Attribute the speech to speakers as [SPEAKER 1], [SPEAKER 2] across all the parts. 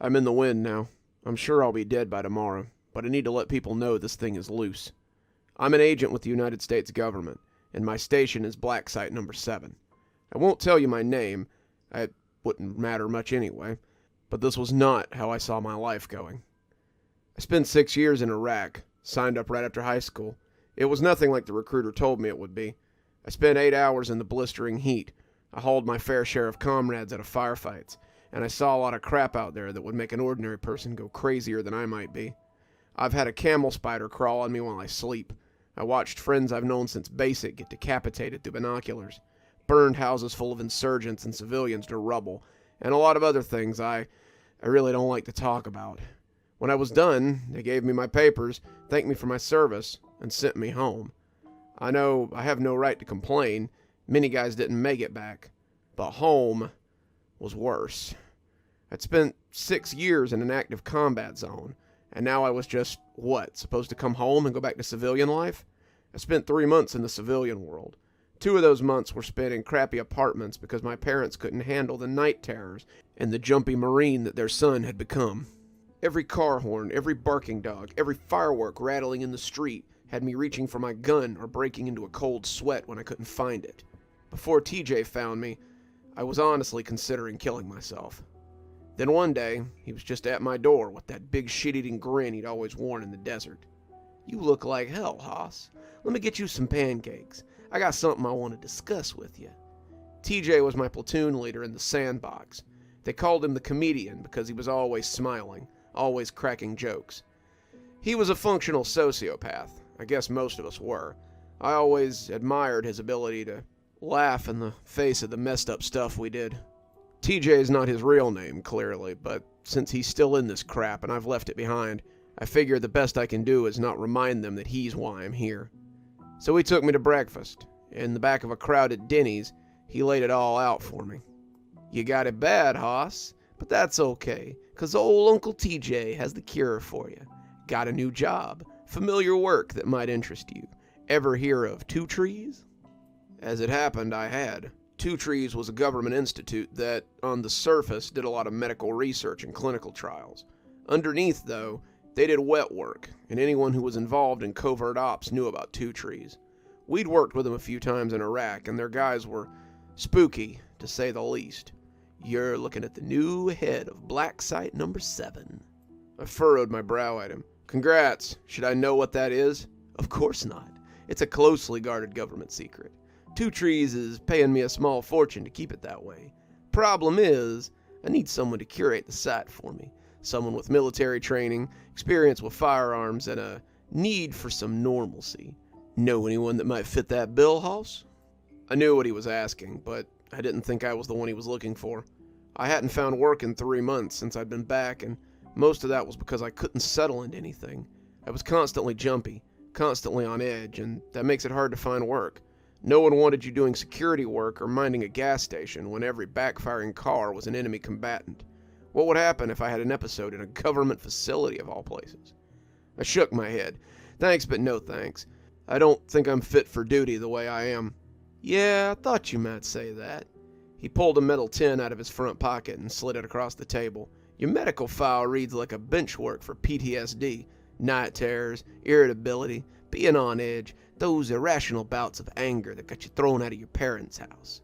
[SPEAKER 1] I'm in the wind now. I'm sure I'll be dead by tomorrow, but I need to let people know this thing is loose. I'm an agent with the United States government, and my station is Black Site number 7. I won't tell you my name. It wouldn't matter much anyway. But this was not how I saw my life going. I spent 6 years in Iraq, signed up right after high school. It was nothing like the recruiter told me it would be. I spent 8 hours in the blistering heat. I hauled my fair share of comrades out of firefights, and I saw a lot of crap out there that would make an ordinary person go crazier than I might be. I've had a camel spider crawl on me while I sleep. I watched friends I've known since basic get decapitated through binoculars, burned houses full of insurgents and civilians to rubble, and a lot of other things I really don't like to talk about. When I was done, they gave me my papers, thanked me for my service, and sent me home. I know I have no right to complain. Many guys didn't make it back. But home was worse. I'd spent 6 years in an active combat zone, and now I was just, supposed to come home and go back to civilian life? I spent 3 months in the civilian world. 2 of those months were spent in crappy apartments because my parents couldn't handle the night terrors and the jumpy Marine that their son had become. Every car horn, every barking dog, every firework rattling in the street had me reaching for my gun or breaking into a cold sweat when I couldn't find it. Before TJ found me, I was honestly considering killing myself. Then one day, he was just at my door with that big shit-eating grin he'd always worn in the desert. "You look like hell, Hoss. Let me get you some pancakes. I got something I want to discuss with you." TJ was my platoon leader in the sandbox. They called him the comedian because he was always smiling, always cracking jokes. He was a functional sociopath. I guess most of us were. I always admired his ability to laugh in the face of the messed up stuff we did. TJ is not his real name, clearly, but since he's still in this crap and I've left it behind, I figure the best I can do is not remind them that he's why I'm here. So he took me to breakfast. In the back of a crowded Denny's, he laid it all out for me. "You got it bad, Hoss, but that's okay, 'cause old Uncle TJ has the cure for you. Got a new job, familiar work that might interest you. Ever hear of Two Trees?" As it happened, I had. Two Trees was a government institute that, on the surface, did a lot of medical research and clinical trials. Underneath, though, they did wet work, and anyone who was involved in covert ops knew about Two Trees. We'd worked with them a few times in Iraq, and their guys were spooky, to say the least. "You're looking at the new head of Black Site number 7. I furrowed my brow at him. "Congrats. Should I know what that is?" "Of course not. It's a closely guarded government secret. Two Trees is paying me a small fortune to keep it that way. Problem is, I need someone to curate the site for me. Someone with military training, experience with firearms, and a need for some normalcy. Know anyone that might fit that bill, Hoss?" I knew what he was asking, but I didn't think I was the one he was looking for. I hadn't found work in 3 months since I'd been back, and most of that was because I couldn't settle into anything. I was constantly jumpy, constantly on edge, and that makes it hard to find work. No one wanted you doing security work or minding a gas station when every backfiring car was an enemy combatant. What would happen if I had an episode in a government facility of all places? I shook my head. "Thanks, but no thanks. I don't think I'm fit for duty the way I am." "Yeah, I thought you might say that." He pulled a metal tin out of his front pocket and slid it across the table. "Your medical file reads like a bench work for PTSD, night terrors, irritability, being on edge, those irrational bouts of anger that got you thrown out of your parents' house."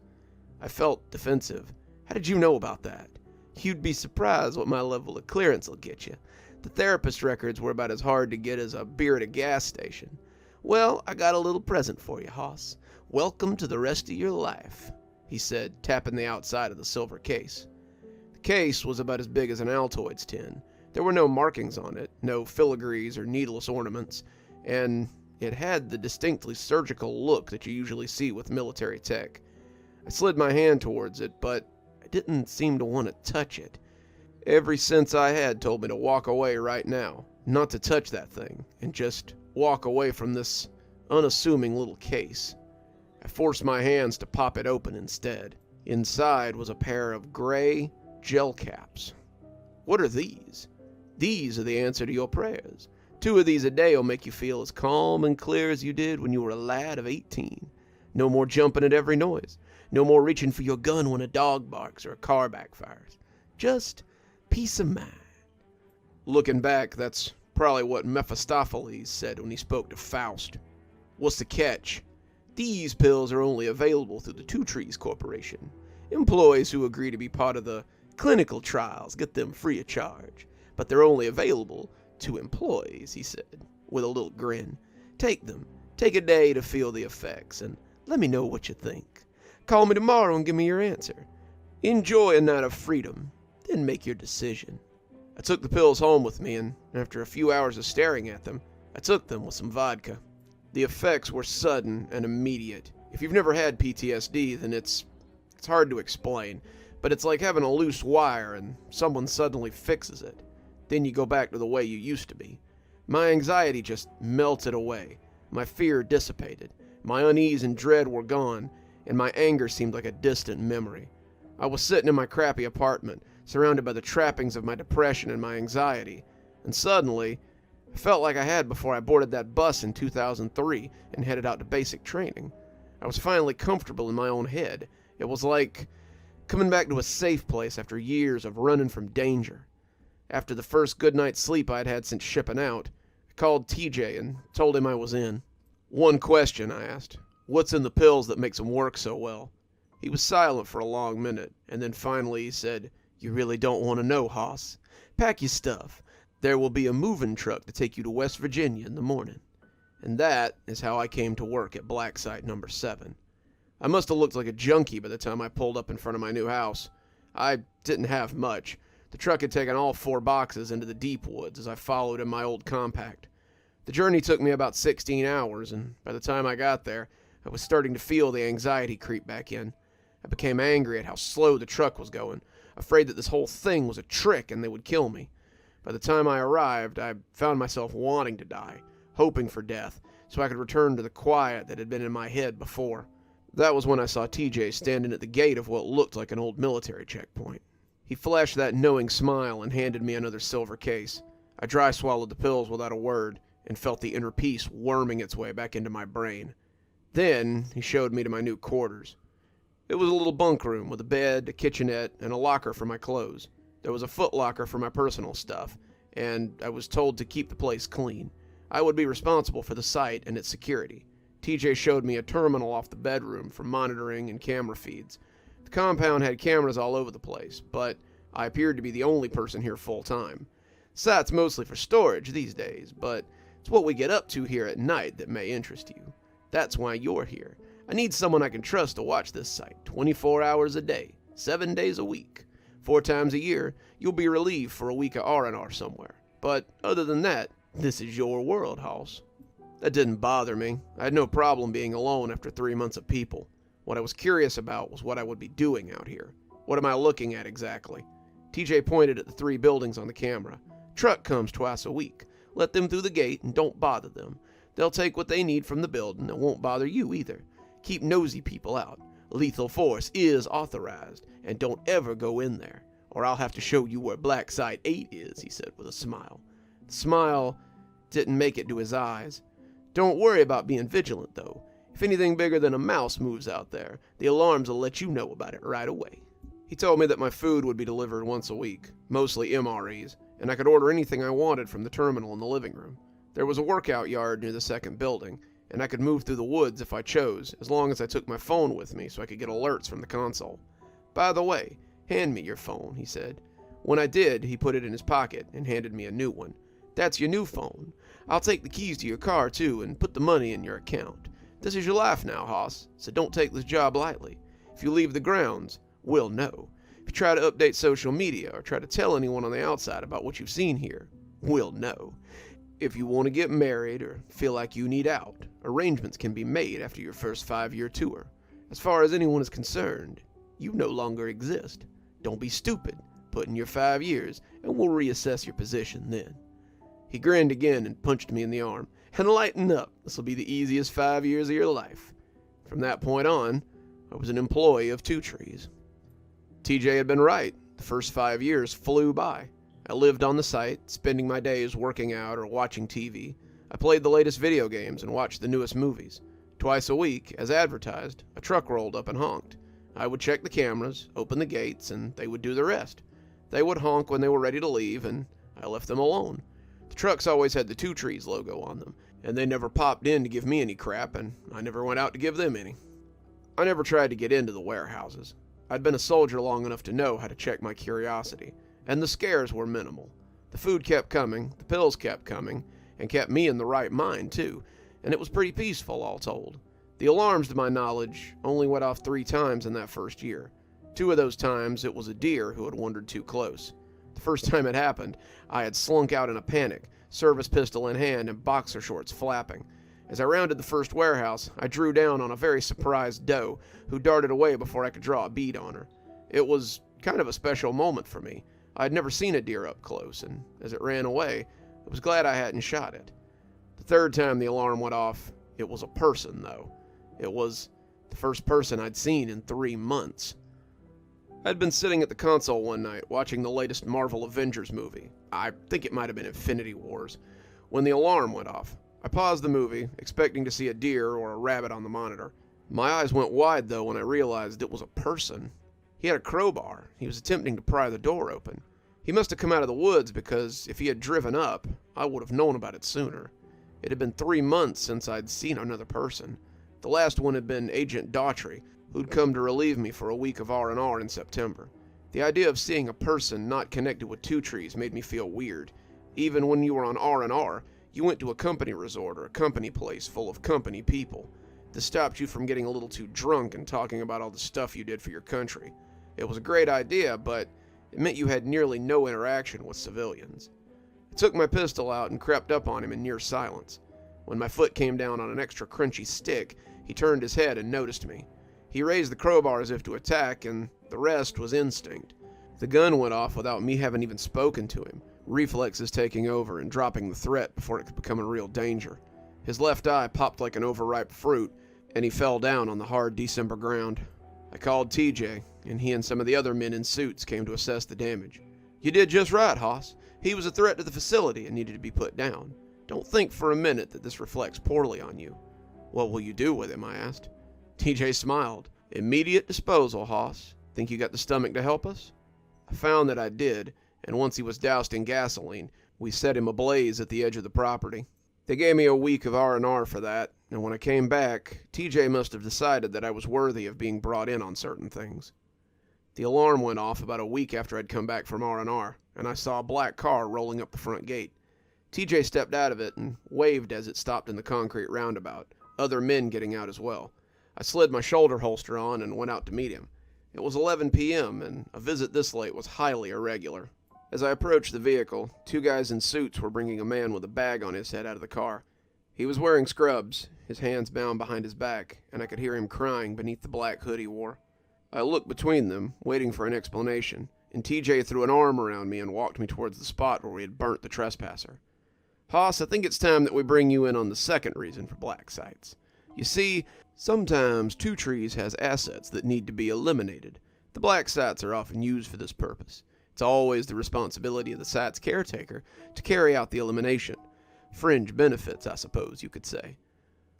[SPEAKER 1] I felt defensive. "How did you know about that?" "You'd be surprised what my level of clearance will get you. The therapist records were about as hard to get as a beer at a gas station. Well, I got a little present for you, Hoss. Welcome to the rest of your life," he said, tapping the outside of the silver case. The case was about as big as an Altoids tin. There were no markings on it, no filigrees or needless ornaments, and it had the distinctly surgical look that you usually see with military tech. I slid my hand towards it, but I didn't seem to want to touch it. Every sense I had told me to walk away right now, not to touch that thing, and just walk away from this unassuming little case. I forced my hands to pop it open instead. Inside was a pair of gray gel caps. "What are these?" "These are the answer to your prayers. 2 of these a day will make you feel as calm and clear as you did when you were a lad of 18. No more jumping at every noise. No more reaching for your gun when a dog barks or a car backfires. Just peace of mind. Looking back, that's probably what Mephistopheles said when he spoke to Faust. What's the catch? These pills are only available through the Two Trees Corporation. Employees who agree to be part of the clinical trials get them free of charge. But they're only available to employees, he said, with a little grin. Take them. Take a day to feel the effects, and let me know what you think. Call me tomorrow and give me your answer. Enjoy a night of freedom, then make your decision. I took the pills home with me, and after a few hours of staring at them, I took them with some vodka. The effects were sudden and immediate. If you've never had PTSD, then it's hard to explain, but it's like having a loose wire and someone suddenly fixes it. Then you go back to the way you used to be. My anxiety just melted away. My fear dissipated. My unease and dread were gone, and my anger seemed like a distant memory. I was sitting in my crappy apartment, surrounded by the trappings of my depression and my anxiety, and suddenly, I felt like I had before I boarded that bus in 2003 and headed out to basic training. I was finally comfortable in my own head. It was like coming back to a safe place after years of running from danger. After the first good night's sleep I'd had since shipping out, I called TJ and told him I was in. One question, I asked. What's in the pills that makes them work so well? He was silent for a long minute, and then finally he said, You really don't want to know, Hoss. Pack your stuff. There will be a moving truck to take you to West Virginia in the morning. And that is how I came to work at Black Site number 7. I must have looked like a junkie by the time I pulled up in front of my new house. I didn't have much. The truck had taken all 4 boxes into the deep woods as I followed in my old compact. The journey took me about 16 hours, and by the time I got there, I was starting to feel the anxiety creep back in. I became angry at how slow the truck was going, afraid that this whole thing was a trick and they would kill me. By the time I arrived, I found myself wanting to die, hoping for death, so I could return to the quiet that had been in my head before. That was when I saw TJ standing at the gate of what looked like an old military checkpoint. He flashed that knowing smile and handed me another silver case. I dry swallowed the pills without a word and felt the inner peace worming its way back into my brain. Then he showed me to my new quarters. It was a little bunk room with a bed, a kitchenette, and a locker for my clothes. There was a foot locker for my personal stuff, and I was told to keep the place clean. I would be responsible for the site and its security. TJ showed me a terminal off the bedroom for monitoring and camera feeds. The compound had cameras all over the place, but I appeared to be the only person here full-time. The site's mostly for storage these days, but it's what we get up to here at night that may interest you. That's why you're here. I need someone I can trust to watch this site 24 hours a day, 7 days a week. 4 times a year, you'll be relieved for a week of R&R somewhere. But other than that, this is your world, Hoss. That didn't bother me. I had no problem being alone after 3 months of people. What I was curious about was what I would be doing out here. What am I looking at exactly? TJ pointed at the 3 buildings on the camera. Truck comes twice a week. Let them through the gate and don't bother them. They'll take what they need from the building and won't bother you either. Keep nosy people out. Lethal force is authorized, and don't ever go in there, or I'll have to show you where Black Site 8 is, he said with a smile. The smile didn't make it to his eyes. Don't worry about being vigilant, though. If anything bigger than a mouse moves out there, the alarms will let you know about it right away. He told me that my food would be delivered once a week, mostly MREs, and I could order anything I wanted from the terminal in the living room. There was a workout yard near the second building, and I could move through the woods if I chose, as long as I took my phone with me so I could get alerts from the console. By the way, hand me your phone, he said. When I did, he put it in his pocket and handed me a new one. That's your new phone. I'll take the keys to your car, too, and put the money in your account. This is your life now, Hoss, so don't take this job lightly. If you leave the grounds, we'll know. If you try to update social media or try to tell anyone on the outside about what you've seen here, we'll know. If you want to get married or feel like you need out, arrangements can be made after your first 5-year tour. As far as anyone is concerned, you no longer exist. Don't be stupid. Put in your 5 years, and we'll reassess your position then. He grinned again and punched me in the arm. And lighten up. This will be the easiest 5 years of your life. From that point on, I was an employee of Two Trees. TJ had been right. The first 5 years flew by. I lived on the site, spending my days working out or watching TV. I played the latest video games and watched the newest movies. Twice a week, as advertised, a truck rolled up and honked. I would check the cameras, open the gates, and they would do the rest. They would honk when they were ready to leave, and I left them alone. The trucks always had the Two Trees logo on them, and they never popped in to give me any crap, and I never went out to give them any. I never tried to get into the warehouses. I'd been a soldier long enough to know how to check my curiosity, and the scares were minimal. The food kept coming, the pills kept coming, and kept me in the right mind, too, and it was pretty peaceful, all told. The alarms, to my knowledge, only went off 3 times in that first year. 2 of those times, it was a deer who had wandered too close. The first time it happened, I had slunk out in a panic, service pistol in hand and boxer shorts flapping. As I rounded the first warehouse, I drew down on a very surprised doe who darted away before I could draw a bead on her. It was kind of a special moment for me. I had never seen a deer up close, and as it ran away, I was glad I hadn't shot it. The third time the alarm went off, it was a person, though. It was the first person I'd seen in 3 months. I'd been sitting at the console one night watching the latest Marvel Avengers movie. I think it might have been Infinity Wars, when the alarm went off. I paused the movie, expecting to see a deer or a rabbit on the monitor. My eyes went wide, though, when I realized it was a person. He had a crowbar. He was attempting to pry the door open. He must have come out of the woods, because if he had driven up, I would have known about it sooner. It had been 3 months since I'd seen another person. The last one had been Agent Daughtry, who'd come to relieve me for a week of R&R in September. The idea of seeing a person not connected with Two Trees made me feel weird. Even when you were on R&R, you went to a company resort or a company place full of company people. This stopped you from getting a little too drunk and talking about all the stuff you did for your country. It was a great idea, but it meant you had nearly no interaction with civilians. I took my pistol out and crept up on him in near silence. When my foot came down on an extra crunchy stick, he turned his head and noticed me. He raised the crowbar as if to attack, and the rest was instinct. The gun went off without me having even spoken to him, reflexes taking over and dropping the threat before it could become a real danger. His left eye popped like an overripe fruit, and he fell down on the hard December ground. I called TJ, and he and some of the other men in suits came to assess the damage. "You did just right, Hoss. He was a threat to the facility and needed to be put down. Don't think for a minute that this reflects poorly on you." "What will you do with him?" I asked. TJ smiled. "Immediate disposal, Hoss. Think you got the stomach to help us?" I found that I did, and once he was doused in gasoline, we set him ablaze at the edge of the property. They gave me a week of R&R for that, and when I came back, TJ must have decided that I was worthy of being brought in on certain things. The alarm went off about a week after I'd come back from R&R, and I saw a black car rolling up the front gate. TJ stepped out of it and waved as it stopped in the concrete roundabout, other men getting out as well. I slid my shoulder holster on and went out to meet him. It was 11 p.m., and a visit this late was highly irregular. As I approached the vehicle, 2 guys in suits were bringing a man with a bag on his head out of the car. He was wearing scrubs, his hands bound behind his back, and I could hear him crying beneath the black hood he wore. I looked between them, waiting for an explanation, and TJ threw an arm around me and walked me towards the spot where we had burnt the trespasser. "Hoss, I think it's time that we bring you in on the second reason for black sites. You see, sometimes Two Trees has assets that need to be eliminated. The black sites are often used for this purpose. It's always the responsibility of the site's caretaker to carry out the elimination. Fringe benefits, I suppose you could say."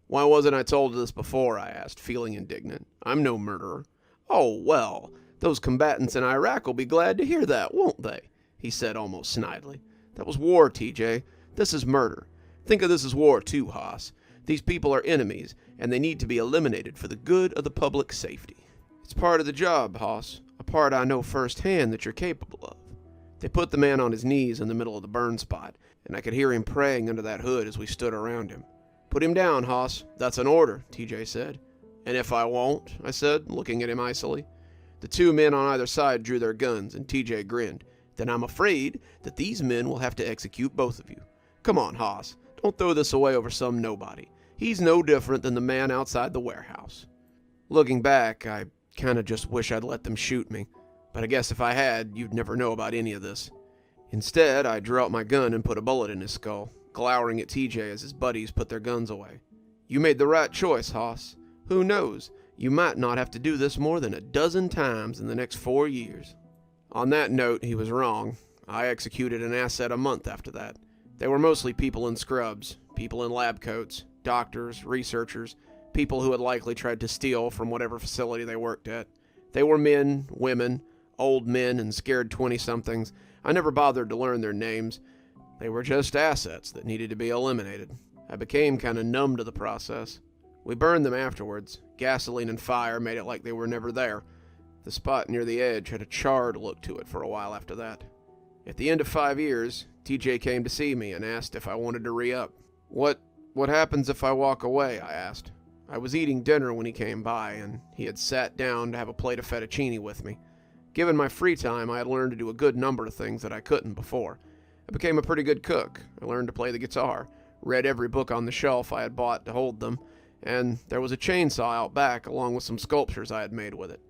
[SPEAKER 1] "Why wasn't I told this before?" I asked, feeling indignant. "I'm no murderer." "Oh, well, those combatants in Iraq will be glad to hear that, won't they?" he said almost snidely. "That was war, TJ. This is murder. Think of this as war too, Hoss. These people are enemies, and they need to be eliminated for the good of the public safety. It's part of the job, Hoss, a part I know firsthand that you're capable of." They put the man on his knees in the middle of the burn spot, and I could hear him praying under that hood as we stood around him. "Put him down, Hoss. That's an order," TJ said. "And if I won't?" I said, looking at him icily. The 2 men on either side drew their guns, and TJ grinned. "Then I'm afraid that these men will have to execute both of you. Come on, Hoss. Don't throw this away over some nobody. He's no different than the man outside the warehouse." Looking back, I kinda just wish I'd let them shoot me. But I guess if I had, you'd never know about any of this. Instead, I drew out my gun and put a bullet in his skull, glowering at TJ as his buddies put their guns away. "You made the right choice, Hoss. Who knows? You might not have to do this more than a dozen times in the next 4 years." On that note, he was wrong. I executed an asset a month after that. They were mostly people in scrubs, people in lab coats, doctors, researchers, people who had likely tried to steal from whatever facility they worked at. They were men, women, old men, and scared 20-somethings, I never bothered to learn their names. They were just assets that needed to be eliminated. I became kind of numb to the process. We burned them afterwards. Gasoline and fire made it like they were never there. The spot near the edge had a charred look to it for a while after that. At the end of 5 years, TJ came to see me and asked if I wanted to re-up. What happens if I walk away? I asked. I was eating dinner when he came by, and he had sat down to have a plate of fettuccine with me. Given my free time, I had learned to do a good number of things that I couldn't before. I became a pretty good cook. I learned to play the guitar, read every book on the shelf I had bought to hold them, and there was a chainsaw out back along with some sculptures I had made with it.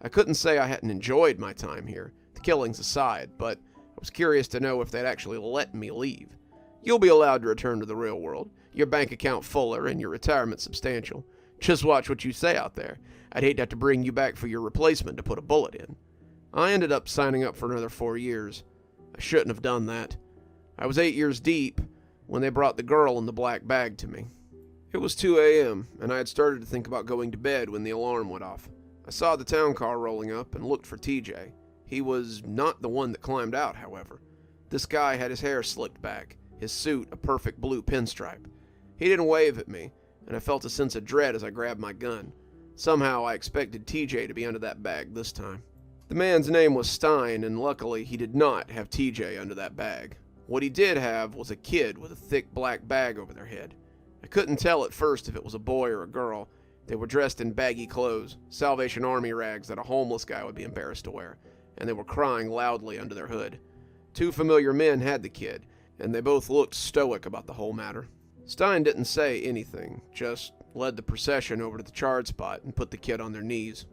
[SPEAKER 1] I couldn't say I hadn't enjoyed my time here, the killings aside, but I was curious to know if they'd actually let me leave. You'll be allowed to return to the real world, your bank account fuller and your retirement substantial. Just watch what you say out there. I'd hate to have to bring you back for your replacement to put a bullet in. I ended up signing up for another 4 years. I shouldn't have done that. I was 8 years deep when they brought the girl in the black bag to me. It was 2 a.m., and I had started to think about going to bed when the alarm went off. I saw the town car rolling up and looked for TJ. He was not the one that climbed out, however. This guy had his hair slicked back, his suit a perfect blue pinstripe. He didn't wave at me, and I felt a sense of dread as I grabbed my gun. Somehow I expected TJ to be under that bag this time. The man's name was Stein, and luckily he did not have TJ under that bag. What he did have was a kid with a thick black bag over their head. I couldn't tell at first if it was a boy or a girl. They were dressed in baggy clothes, Salvation Army rags that a homeless guy would be embarrassed to wear, and they were crying loudly under their hood. 2 familiar men had the kid, and they both looked stoic about the whole matter. Stein didn't say anything, just led the procession over to the charred spot and put the kid on their knees.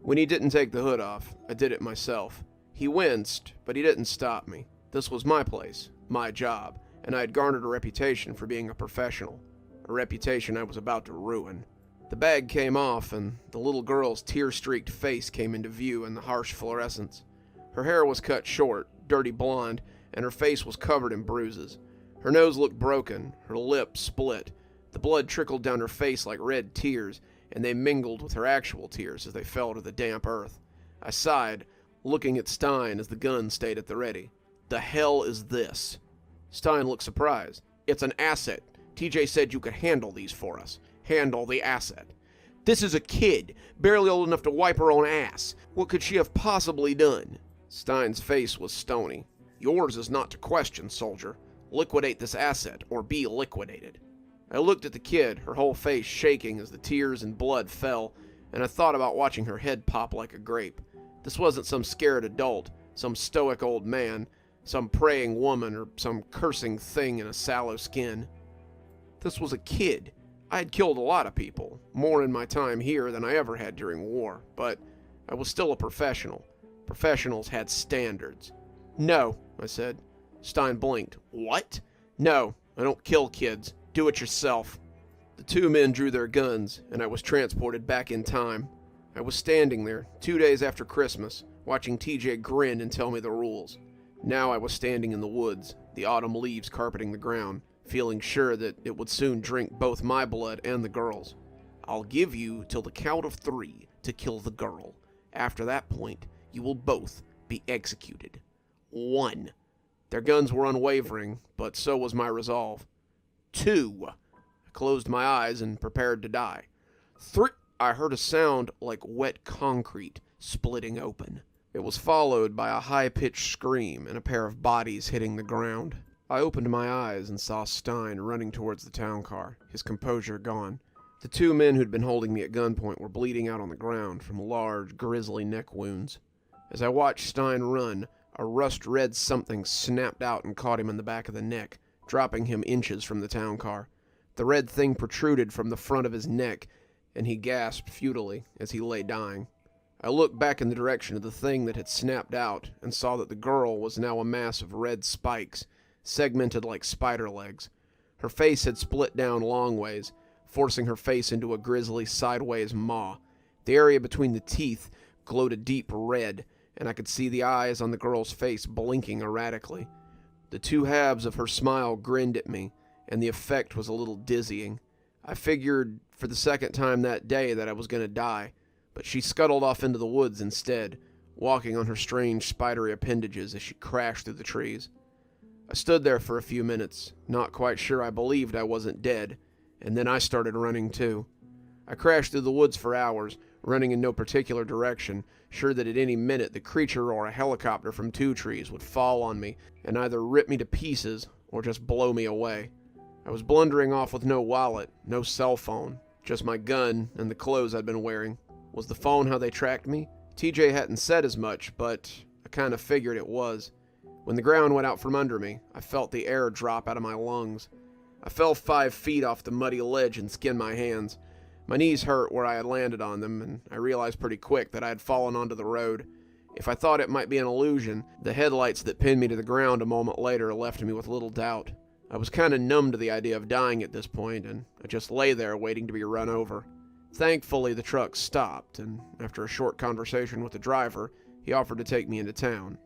[SPEAKER 1] When he didn't take the hood off, I did it myself. He winced, but he didn't stop me. This was my place, my job, and I had garnered a reputation for being a professional, a reputation I was about to ruin. The bag came off, and the little girl's tear-streaked face came into view in the harsh fluorescence. Her hair was cut short, dirty blonde, and her face was covered in bruises. Her nose looked broken, her lip split. The blood trickled down her face like red tears, and they mingled with her actual tears as they fell to the damp earth. I sighed, looking at Stein as the gun stayed at the ready. The hell is this? Stein looked surprised. It's an asset. TJ said you could handle these for us. Handle the asset. This is a kid, barely old enough to wipe her own ass. What could she have possibly done? Stein's face was stony. Yours is not to question, soldier. Liquidate this asset, or be liquidated. I looked at the kid, her whole face shaking as the tears and blood fell, and I thought about watching her head pop like a grape. This wasn't some scared adult, some stoic old man, some praying woman, or some cursing thing in a sallow skin. This was a kid. I had killed a lot of people, more in my time here than I ever had during war, but I was still a professional. Professionals had standards. No, I said. Stein blinked. What? No, I don't kill kids. Do it yourself. The 2 men drew their guns, and I was transported back in time. I was standing there, 2 days after Christmas, watching TJ grin and tell me the rules. Now I was standing in the woods, the autumn leaves carpeting the ground, feeling sure that it would soon drink both my blood and the girl's. I'll give you till the count of 3 to kill the girl. After that point, you will both be executed. 1. Their guns were unwavering, but so was my resolve. 2. I closed my eyes and prepared to die. 3. I heard a sound like wet concrete splitting open. It was followed by a high-pitched scream and a pair of bodies hitting the ground. I opened my eyes and saw Stein running towards the town car, his composure gone. The 2 men who'd been holding me at gunpoint were bleeding out on the ground from large, grisly neck wounds. As I watched Stein run, a rust-red something snapped out and caught him in the back of the neck, dropping him inches from the town car. The red thing protruded from the front of his neck, and he gasped futilely as he lay dying. I looked back in the direction of the thing that had snapped out and saw that the girl was now a mass of red spikes, segmented like spider legs. Her face had split down long ways, forcing her face into a grisly sideways maw. The area between the teeth glowed a deep red, and I could see the eyes on the girl's face blinking erratically. The 2 halves of her smile grinned at me, and the effect was a little dizzying. I figured for the second time that day that I was going to die, but she scuttled off into the woods instead, walking on her strange spidery appendages as she crashed through the trees. I stood there for a few minutes, not quite sure I believed I wasn't dead, and then I started running too. I crashed through the woods for hours, running in no particular direction, sure that at any minute the creature or a helicopter from Two Trees would fall on me and either rip me to pieces or just blow me away. I was blundering off with no wallet, no cell phone, just my gun and the clothes I'd been wearing. Was the phone how they tracked me? TJ hadn't said as much, but I kind of figured it was. When the ground went out from under me, I felt the air drop out of my lungs. I fell 5 feet off the muddy ledge and skinned my hands. My knees hurt where I had landed on them, and I realized pretty quick that I had fallen onto the road. If I thought it might be an illusion, the headlights that pinned me to the ground a moment later left me with little doubt. I was kind of numb to the idea of dying at this point, and I just lay there waiting to be run over. Thankfully, the truck stopped, and after a short conversation with the driver, he offered to take me into town.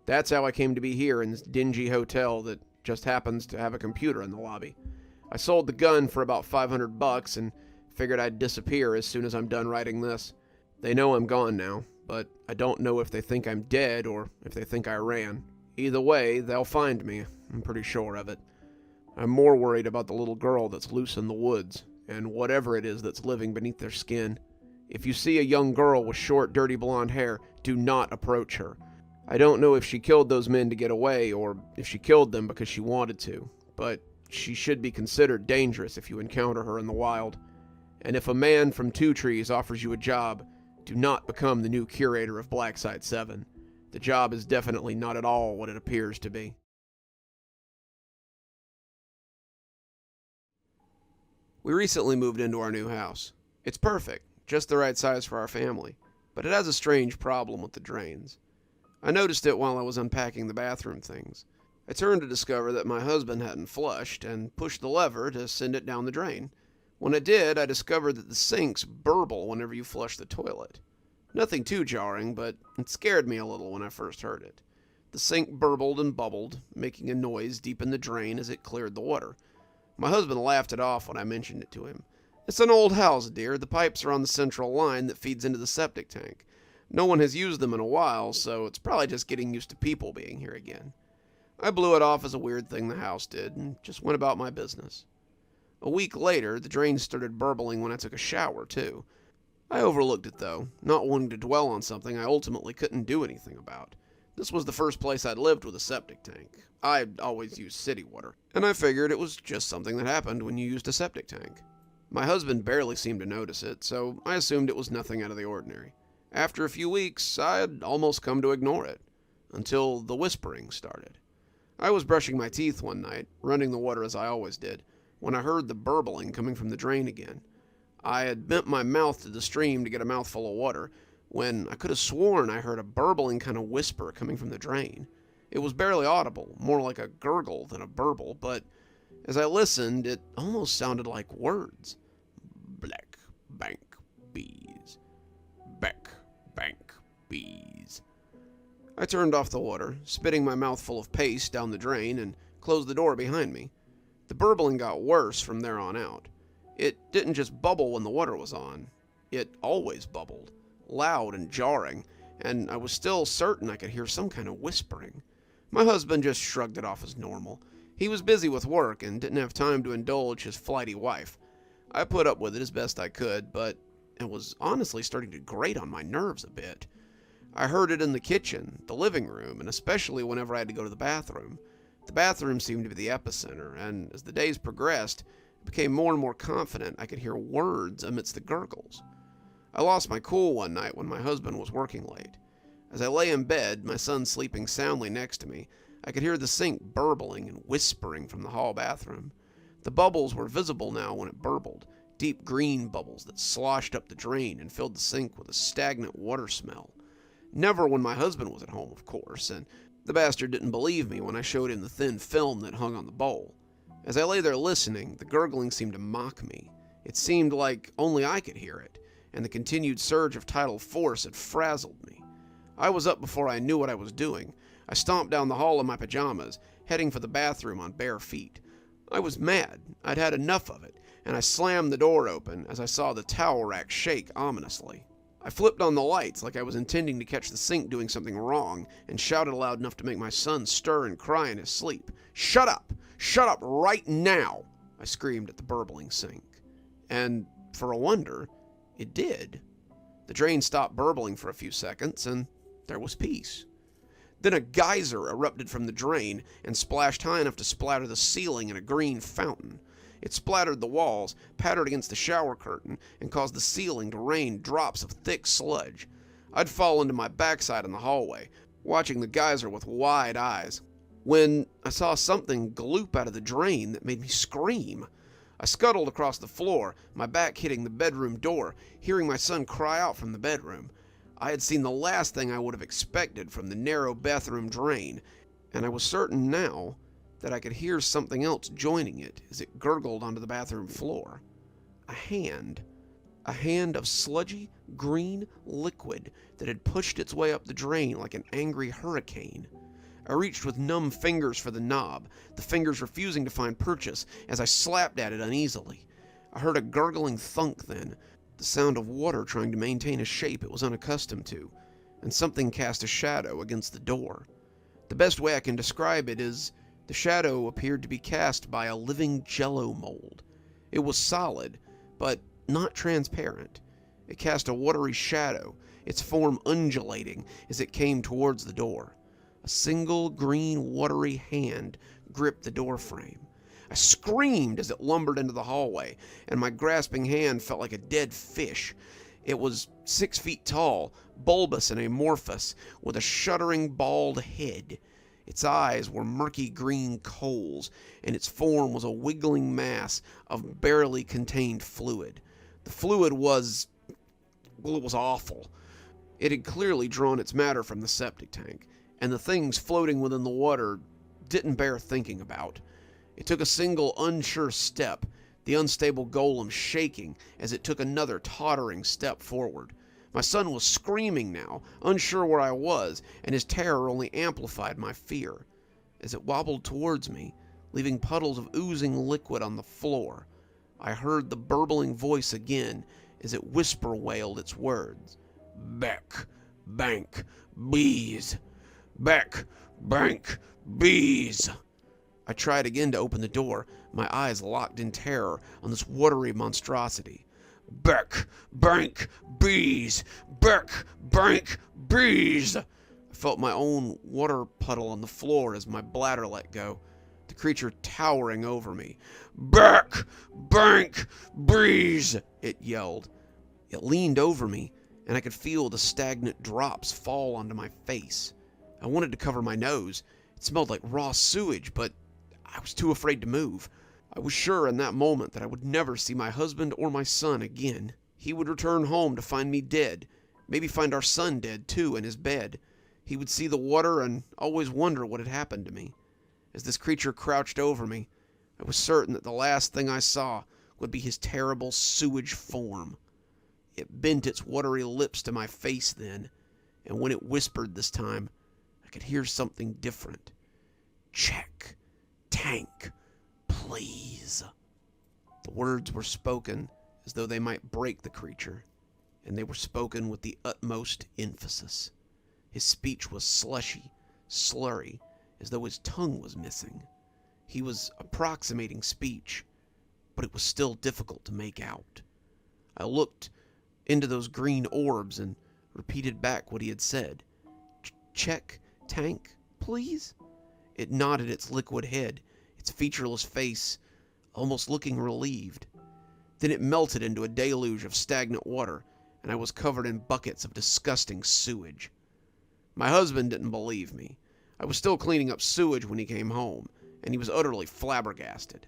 [SPEAKER 1] That's how I came to be here in this dingy hotel that just happens to have a computer in the lobby. I sold the gun for about $500 and figured I'd disappear as soon as I'm done writing this. They know I'm gone now, but I don't know if they think I'm dead or if they think I ran. Either way, they'll find me, I'm pretty sure of it. I'm more worried about the little girl that's loose in the woods, and whatever it is that's living beneath their skin. If you see a young girl with short, dirty blonde hair, do not approach her. I don't know if she killed those men to get away, or if she killed them because she wanted to, but she should be considered dangerous if you encounter her in the wild. And if a man from Two Trees offers you a job, do not become the new curator of Black Site 7. The job is definitely not at all what it appears to be. We recently moved into our new house. It's perfect, just the right size for our family, but it has a strange problem with the drains. I noticed it while I was unpacking the bathroom things. I turned to discover that my husband hadn't flushed and pushed the lever to send it down the drain. When I did, I discovered that the sinks burble whenever you flush the toilet. Nothing too jarring, but it scared me a little when I first heard it. The sink burbled and bubbled, making a noise deep in the drain as it cleared the water. My husband laughed it off when I mentioned it to him. "It's an old house, dear. The pipes are on the central line that feeds into the septic tank. No one has used them in a while, so it's probably just getting used to people being here again." I blew it off as a weird thing the house did and just went about my business. A week later, the drain started burbling when I took a shower, too. I overlooked it, though, not wanting to dwell on something I ultimately couldn't do anything about. This was the first place I'd lived with a septic tank. I'd always used city water, and I figured it was just something that happened when you used a septic tank. My husband barely seemed to notice it, so I assumed it was nothing out of the ordinary. After a few weeks, I had almost come to ignore it, until the whispering started. I was brushing my teeth one night, running the water as I always did, when I heard the burbling coming from the drain again. I had bent my mouth to the stream to get a mouthful of water, when I could have sworn I heard a burbling kind of whisper coming from the drain. It was barely audible, more like a gurgle than a burble, but as I listened, it almost sounded like words. Black bank bees. Back bank bees. I turned off the water, spitting my mouth full of paste down the drain, and closed the door behind me. The burbling got worse from there on out. It didn't just bubble when the water was on. It always bubbled, loud and jarring, and I was still certain I could hear some kind of whispering. My husband just shrugged it off as normal. He was busy with work and didn't have time to indulge his flighty wife. I put up with it as best I could, but it was honestly starting to grate on my nerves a bit. I heard it in the kitchen, the living room, and especially whenever I had to go to the bathroom. The bathroom seemed to be the epicenter, and as the days progressed, I became more and more confident I could hear words amidst the gurgles. I lost my cool one night when my husband was working late. As I lay in bed, my son sleeping soundly next to me, I could hear the sink burbling and whispering from the hall bathroom. The bubbles were visible now when it burbled, deep green bubbles that sloshed up the drain and filled the sink with a stagnant water smell. Never when my husband was at home, of course, and the bastard didn't believe me when I showed him the thin film that hung on the bowl. As I lay there listening, the gurgling seemed to mock me. It seemed like only I could hear it, and the continued surge of tidal force had frazzled me. I was up before I knew what I was doing. I stomped down the hall in my pajamas, heading for the bathroom on bare feet. I was mad. I'd had enough of it, and I slammed the door open as I saw the towel rack shake ominously. I flipped on the lights like I was intending to catch the sink doing something wrong and shouted loud enough to make my son stir and cry in his sleep. "Shut up! Shut up right now!" I screamed at the burbling sink. And, for a wonder, it did. The drain stopped burbling for a few seconds, and there was peace. Then a geyser erupted from the drain and splashed high enough to splatter the ceiling in a green fountain. It splattered the walls, pattered against the shower curtain, and caused the ceiling to rain drops of thick sludge. I'd fallen to my backside in the hallway, watching the geyser with wide eyes, when I saw something gloop out of the drain that made me scream. I scuttled across the floor, my back hitting the bedroom door, hearing my son cry out from the bedroom. I had seen the last thing I would have expected from the narrow bathroom drain, and I was certain now that I could hear something else joining it as it gurgled onto the bathroom floor. A hand of sludgy, green liquid that had pushed its way up the drain like an angry hurricane. I reached with numb fingers for the knob, the fingers refusing to find purchase as I slapped at it uneasily. I heard a gurgling thunk then, the sound of water trying to maintain a shape it was unaccustomed to, and something cast a shadow against the door. The best way I can describe it is the shadow appeared to be cast by a living jello mold. It was solid, but not transparent. It cast a watery shadow, its form undulating as it came towards the door. A single green watery hand gripped the door frame. I screamed as it lumbered into the hallway, and my grasping hand felt like a dead fish. It was 6 feet tall, bulbous and amorphous, with a shuddering bald head. Its eyes were murky green coals, and its form was a wiggling mass of barely contained fluid. The fluid was, well, it was awful. It had clearly drawn its matter from the septic tank, and the things floating within the water didn't bear thinking about. It took a single unsure step, the unstable golem shaking as it took another tottering step forward. My son was screaming now, unsure where I was, and his terror only amplified my fear. As it wobbled towards me, leaving puddles of oozing liquid on the floor, I heard the burbling voice again as it whisper wailed its words. "Beck, bank, bees. Beck, bank, bees." I tried again to open the door, my eyes locked in terror on this watery monstrosity. "Beck, bank, bees! Beck, bank, bees!" I felt my own water puddle on the floor as my bladder let go, the creature towering over me. "Beck, bank, bees!" it yelled. It leaned over me, and I could feel the stagnant drops fall onto my face. I wanted to cover my nose. It smelled like raw sewage, but I was too afraid to move. I was sure in that moment that I would never see my husband or my son again. He would return home to find me dead, maybe find our son dead too in his bed. He would see the water and always wonder what had happened to me. As this creature crouched over me, I was certain that the last thing I saw would be his terrible sewage form. It bent its watery lips to my face then, and when it whispered this time, I could hear something different. "Check. Tank. Please." The words were spoken as though they might break the creature, and they were spoken with the utmost emphasis. His speech was slushy, slurry, as though his tongue was missing. He was approximating speech, but it was still difficult to make out. I looked into those green orbs and repeated back what he had said. "Check. Tank. Please?" It nodded its liquid head, its featureless face almost looking relieved. Then it melted into a deluge of stagnant water, and I was covered in buckets of disgusting sewage. My husband didn't believe me. I was still cleaning up sewage when he came home, and he was utterly flabbergasted.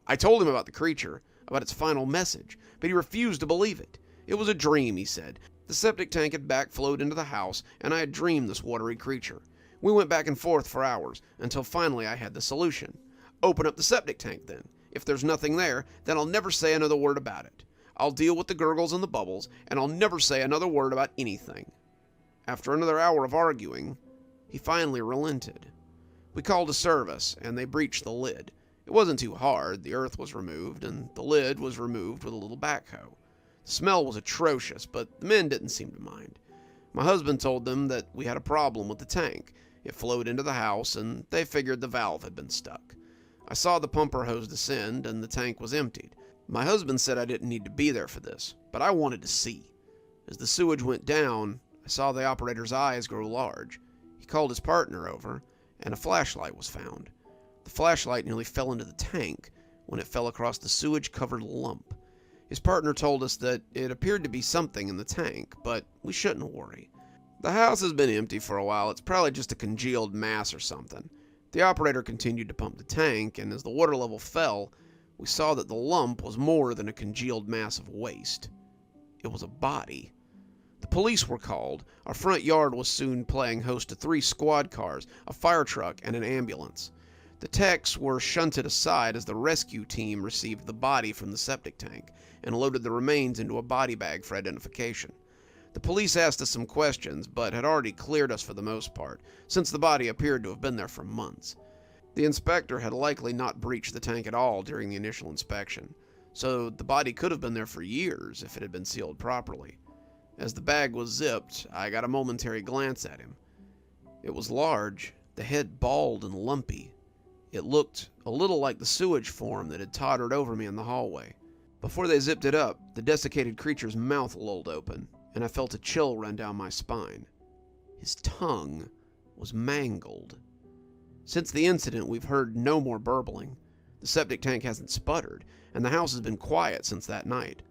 [SPEAKER 1] I told him about the creature, about its final message, but he refused to believe it. It was a dream, he said. The septic tank had backflowed into the house, and I had dreamed this watery creature. We went back and forth for hours, until finally I had the solution. "Open up the septic tank, then. If there's nothing there, then I'll never say another word about it. I'll deal with the gurgles and the bubbles, and I'll never say another word about anything." After another hour of arguing, he finally relented. We called a service, and they breached the lid. It wasn't too hard. The earth was removed, and the lid was removed with a little backhoe. The smell was atrocious, but the men didn't seem to mind. My husband told them that we had a problem with the tank. It flowed into the house, and they figured the valve had been stuck. I saw the pumper hose descend, and the tank was emptied. My husband said I didn't need to be there for this, but I wanted to see. As the sewage went down, I saw the operator's eyes grow large. He called his partner over, and a flashlight was found. The flashlight nearly fell into the tank when it fell across the sewage-covered lump. His partner told us that it appeared to be something in the tank, but we shouldn't worry. The house has been empty for a while. It's probably just a congealed mass or something. The operator continued to pump the tank, and as the water level fell, we saw that the lump was more than a congealed mass of waste. It was a body. The police were called. Our front yard was soon playing host to 3 squad cars, a fire truck, and an ambulance. The techs were shunted aside as the rescue team received the body from the septic tank and loaded the remains into a body bag for identification. The police asked us some questions, but had already cleared us for the most part, since the body appeared to have been there for months. The inspector had likely not breached the tank at all during the initial inspection, so the body could have been there for years if it had been sealed properly. As the bag was zipped, I got a momentary glance at him. It was large, the head bald and lumpy. It looked a little like the sewage form that had tottered over me in the hallway. Before they zipped it up, the desiccated creature's mouth lolled open, and I felt a chill run down my spine. His tongue was mangled. Since the incident, we've heard no more burbling. The septic tank hasn't sputtered, and the house has been quiet since that night.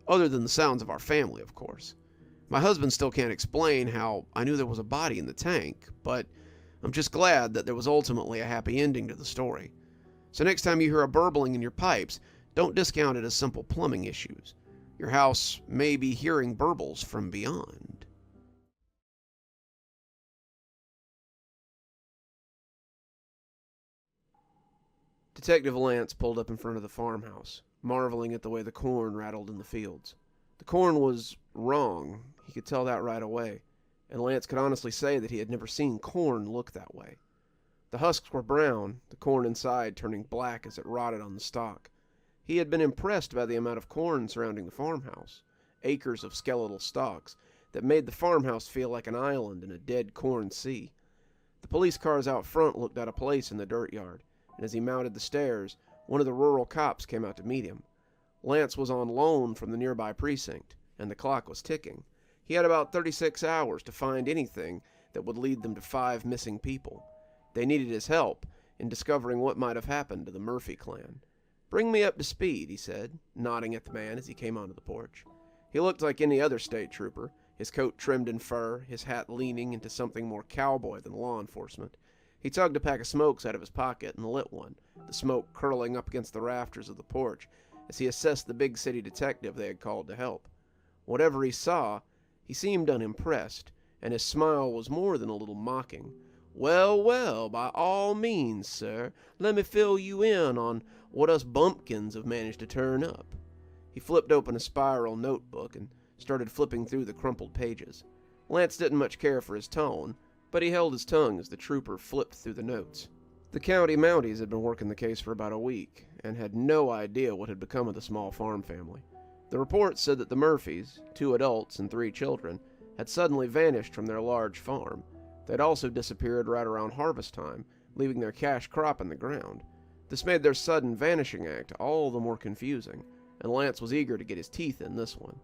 [SPEAKER 1] Other than the sounds of our family, of course. My husband still can't explain how I knew there was a body in the tank, but I'm just glad that there was ultimately a happy ending to the story. So next time you hear a burbling in your pipes, don't discount it as simple plumbing issues. Your house may be hearing burbles from beyond. Detective Lance pulled up in front of the farmhouse, marveling at the way the corn rattled in the fields. The corn was wrong, he could tell that right away, and Lance could honestly say that he had never seen corn look that way. The husks were brown, the corn inside turning black as it rotted on the stalk. He had been impressed by the amount of corn surrounding the farmhouse, acres of skeletal stalks that made the farmhouse feel like an island in a dead corn sea. The police cars out front looked out of place in the dirt yard, and as he mounted the stairs, one of the rural cops came out to meet him. Lance was on loan from the nearby precinct, and the clock was ticking. He had about 36 hours to find anything that would lead them to 5 missing people. They needed his help in discovering what might have happened to the Murphy clan. "Bring me up to speed," he said, nodding at the man as he came onto the porch. He looked like any other state trooper, his coat trimmed in fur, his hat leaning into something more cowboy than law enforcement. He tugged a pack of smokes out of his pocket and lit one, the smoke curling up against the rafters of the porch as he assessed the big city detective they had called to help. Whatever he saw, he seemed unimpressed, and his smile was more than a little mocking. "Well, well, by all means, sir, let me fill you in on what us bumpkins have managed to turn up." He flipped open a spiral notebook and started flipping through the crumpled pages. Lance didn't much care for his tone, but he held his tongue as the trooper flipped through the notes. The county Mounties had been working the case for about a week, and had no idea what had become of the small farm family. The report said that the Murphys, 2 adults and 3 children, had suddenly vanished from their large farm. They'd also disappeared right around harvest time, leaving their cash crop in the ground. This made their sudden vanishing act all the more confusing, and Lance was eager to get his teeth in this one.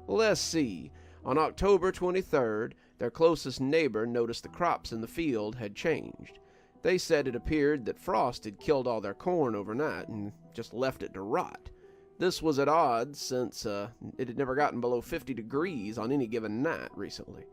[SPEAKER 1] Let's see. On October 23rd, their closest neighbor noticed the crops in the field had changed. They said it appeared that frost had killed all their corn overnight and just left it to rot. This was at odds since it had never gotten below 50 degrees on any given night recently.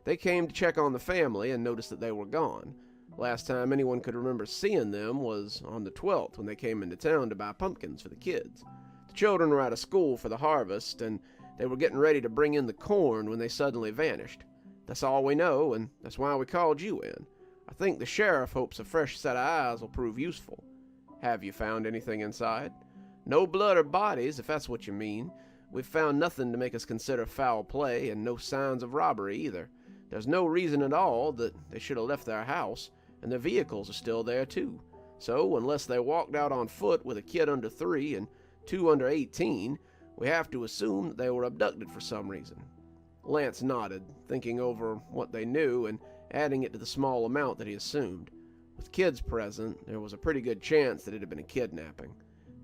[SPEAKER 1] They came to check on the family and noticed that they were gone. Last time anyone could remember seeing them was on the 12th when they came into town to buy pumpkins for the kids. The children were out of school for the harvest, and they were getting ready to bring in the corn when they suddenly vanished. That's all we know, and that's why we called you in. I think the sheriff hopes a fresh set of eyes will prove useful. Have you found anything inside? No blood or bodies, if that's what you mean. We've found nothing to make us consider foul play, and no signs of robbery either. There's no reason at all that they should have left their house, and their vehicles are still there too. So, unless they walked out on foot with a kid under 3 and 2 under 18, We have to assume that they were abducted for some reason." Lance nodded, thinking over what they knew and adding it to the small amount that he assumed. With kids present, there was a pretty good chance that it had been a kidnapping.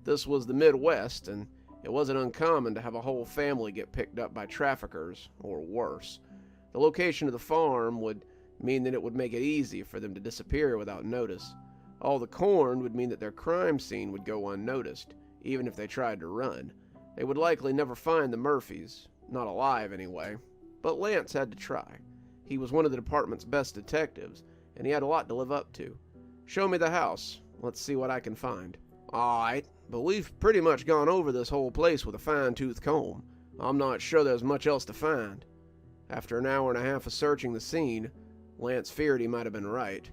[SPEAKER 1] This was the Midwest, and it wasn't uncommon to have a whole family get picked up by traffickers, or worse. The location of the farm would mean that it would make it easy for them to disappear without notice. All the corn would mean that their crime scene would go unnoticed, even if they tried to run. They would likely never find the Murphys, not alive anyway, but Lance had to try. He was one of the department's best detectives, and he had a lot to live up to. "Show me the house. Let's see what I can find." "Alright, but we've pretty much gone over this whole place with a fine-tooth comb. I'm not sure there's much else to find." After an hour and a half of searching the scene, Lance feared he might have been right.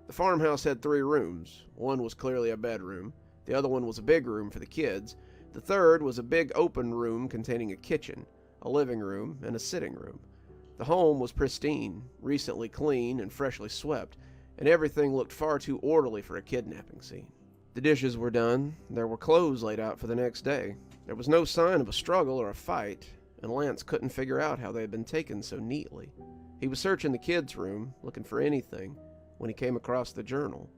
[SPEAKER 1] The farmhouse had 3 rooms. One was clearly a bedroom. The other one was a big room for the kids. The third was a big open room containing a kitchen, a living room, and a sitting room. The home was pristine, recently clean and freshly swept, and everything looked far too orderly for a kidnapping scene. The dishes were done. There were clothes laid out for the next day. There was no sign of a struggle or a fight, and Lance couldn't figure out how they had been taken so neatly. He was searching the kids' room, looking for anything, when he came across the journal.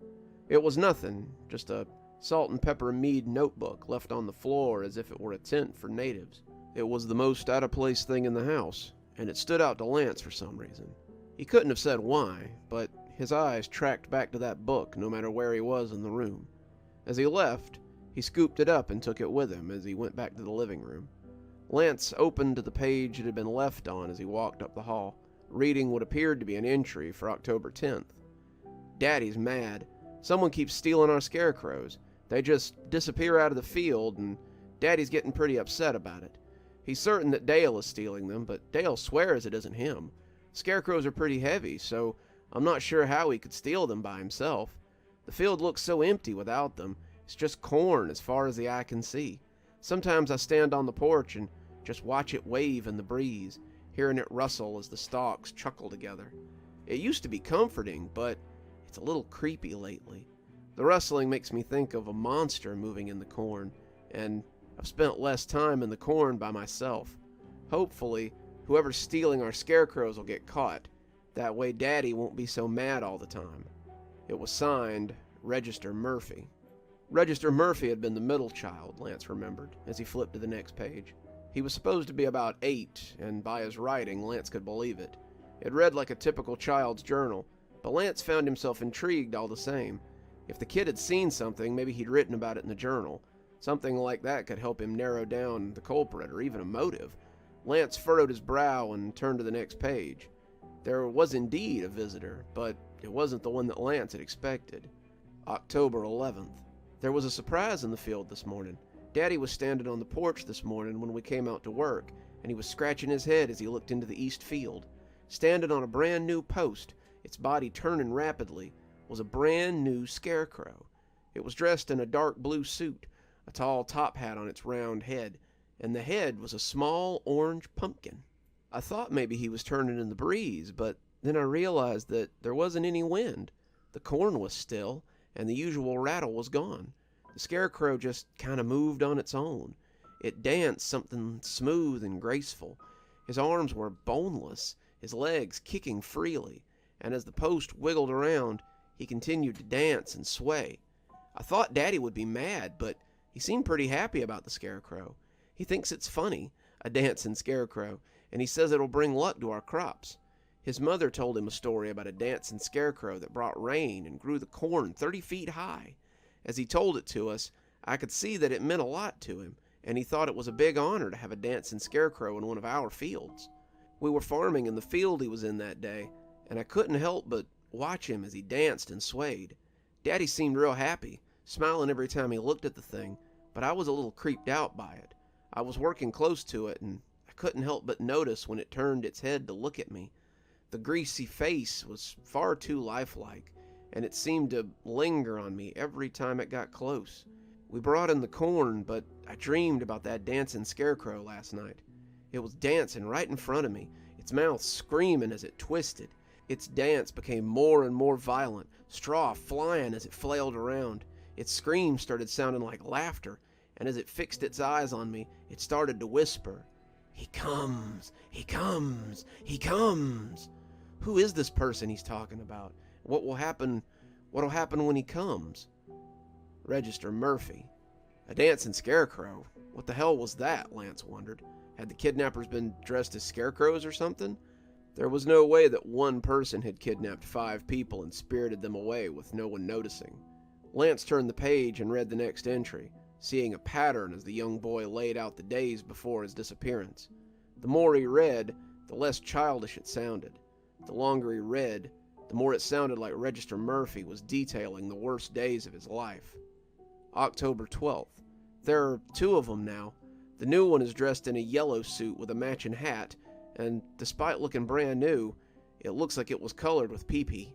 [SPEAKER 1] It was nothing, just a salt and pepper mead notebook left on the floor as if it were a tent for natives. It was the most out-of-place thing in the house, and it stood out to Lance for some reason. He couldn't have said why, but his eyes tracked back to that book no matter where he was in the room. As he left, he scooped it up and took it with him as he went back to the living room. Lance opened to the page it had been left on as he walked up the hall, reading what appeared to be an entry for October 10th. "Daddy's mad. Someone keeps stealing our scarecrows. They just disappear out of the field, and Daddy's getting pretty upset about it. He's certain that Dale is stealing them, but Dale swears it isn't him. Scarecrows are pretty heavy, so I'm not sure how he could steal them by himself. The field looks so empty without them. It's just corn as far as the eye can see. Sometimes I stand on the porch and just watch it wave in the breeze, hearing it rustle as the stalks chuckle together. It used to be comforting, but it's a little creepy lately. The rustling makes me think of a monster moving in the corn, and I've spent less time in the corn by myself. Hopefully, whoever's stealing our scarecrows will get caught. That way Daddy won't be so mad all the time." It was signed, Register Murphy. Register Murphy had been the middle child, Lance remembered, as he flipped to the next page. He was supposed to be about 8, and by his writing, Lance could believe it. It read like a typical child's journal, but Lance found himself intrigued all the same. If the kid had seen something, maybe he'd written about it in the journal. Something like that could help him narrow down the culprit or even a motive. Lance furrowed his brow and turned to the next page. There was indeed a visitor, but it wasn't the one that Lance had expected. October 11th. There was a surprise in the field this morning. Daddy was standing on the porch this morning when we came out to work, and he was scratching his head as he looked into the east field. Standing on a brand new post, its body turning rapidly, was a brand new scarecrow. It was dressed in a dark blue suit, a tall top hat on its round head, and the head was a small orange pumpkin. I thought maybe he was turning in the breeze, but then I realized that there wasn't any wind. The corn was still, and the usual rattle was gone. The scarecrow just kind of moved on its own. It danced something smooth and graceful. His arms were boneless, his legs kicking freely, and as the post wiggled around, he continued to dance and sway. I thought Daddy would be mad, but he seemed pretty happy about the scarecrow. He thinks it's funny, a dancing scarecrow, and he says it'll bring luck to our crops. His mother told him a story about a dancing scarecrow that brought rain and grew the corn 30 feet high. As he told it to us, I could see that it meant a lot to him, and he thought it was a big honor to have a dancing scarecrow in one of our fields. We were farming in the field he was in that day, and I couldn't help but watch him as he danced and swayed. Daddy seemed real happy, smiling every time he looked at the thing, but I was a little creeped out by it. I was working close to it, and I couldn't help but notice when it turned its head to look at me. The greasy face was far too lifelike, and it seemed to linger on me every time it got close. We brought in the corn, but I dreamed about that dancing scarecrow last night. It was dancing right in front of me, its mouth screaming as it twisted. Its dance became more and more violent, straw flying as it flailed around. Its screams started sounding like laughter, and as it fixed its eyes on me, it started to whisper, "He comes! He comes! He comes!" Who is this person he's talking about? What'll happen when he comes? Register Murphy. A dancing scarecrow? What the hell was that? Lance wondered. Had the kidnappers been dressed as scarecrows or something? There was no way that one person had kidnapped 5 people and spirited them away with no one noticing. Lance turned the page and read the next entry, seeing a pattern as the young boy laid out the days before his disappearance. The more he read, the less childish it sounded. The longer he read, the more it sounded like Register Murphy was detailing the worst days of his life. October 12th. There are 2 of them now. The new one is dressed in a yellow suit with a matching hat, and despite looking brand new, it looks like it was colored with pee-pee.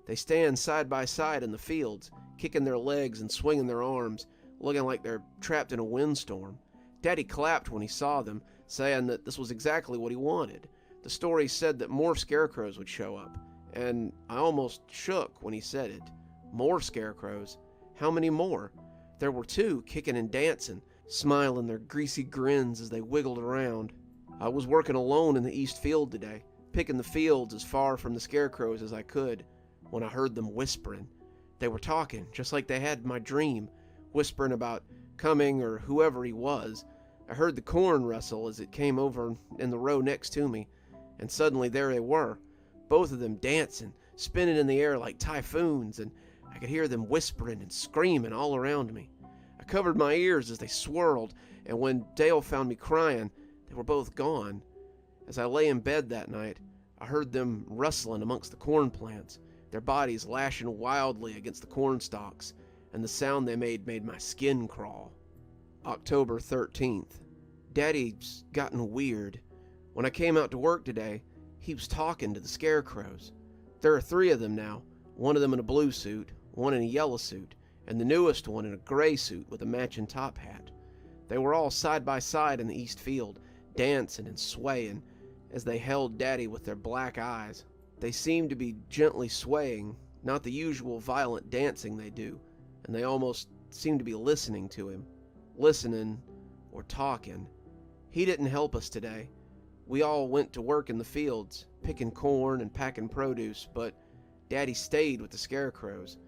[SPEAKER 1] They stand side by side in the fields, kicking their legs and swinging their arms, looking like they're trapped in a windstorm. Daddy clapped when he saw them, saying that this was exactly what he wanted. The story said that more scarecrows would show up, and I almost shook when he said it. More scarecrows? How many more? There were 2, kicking and dancing, smiling their greasy grins as they wiggled around. I was working alone in the east field today, picking the fields as far from the scarecrows as I could, when I heard them whispering. They were talking, just like they had in my dream, whispering about coming or whoever he was. I heard the corn rustle as it came over in the row next to me, and suddenly there they were, both of them dancing, spinning in the air like typhoons, and I could hear them whispering and screaming all around me. I covered my ears as they swirled, and when Dale found me crying, they were both gone. As I lay in bed that night, I heard them rustling amongst the corn plants, their bodies lashing wildly against the corn stalks, and the sound they made my skin crawl. October 13th. Daddy's gotten weird. When I came out to work today, he was talking to the scarecrows. There are 3 of them now, one of them in a blue suit, one in a yellow suit, and the newest one in a gray suit with a matching top hat. They were all side by side in the east field, dancing and swaying as they held Daddy with their black eyes. They seemed to be gently swaying, not the usual violent dancing they do, and they almost seemed to be listening to him. Listening or talking. He didn't help us today. We all went to work in the fields, picking corn and packing produce, but Daddy stayed with the scarecrows.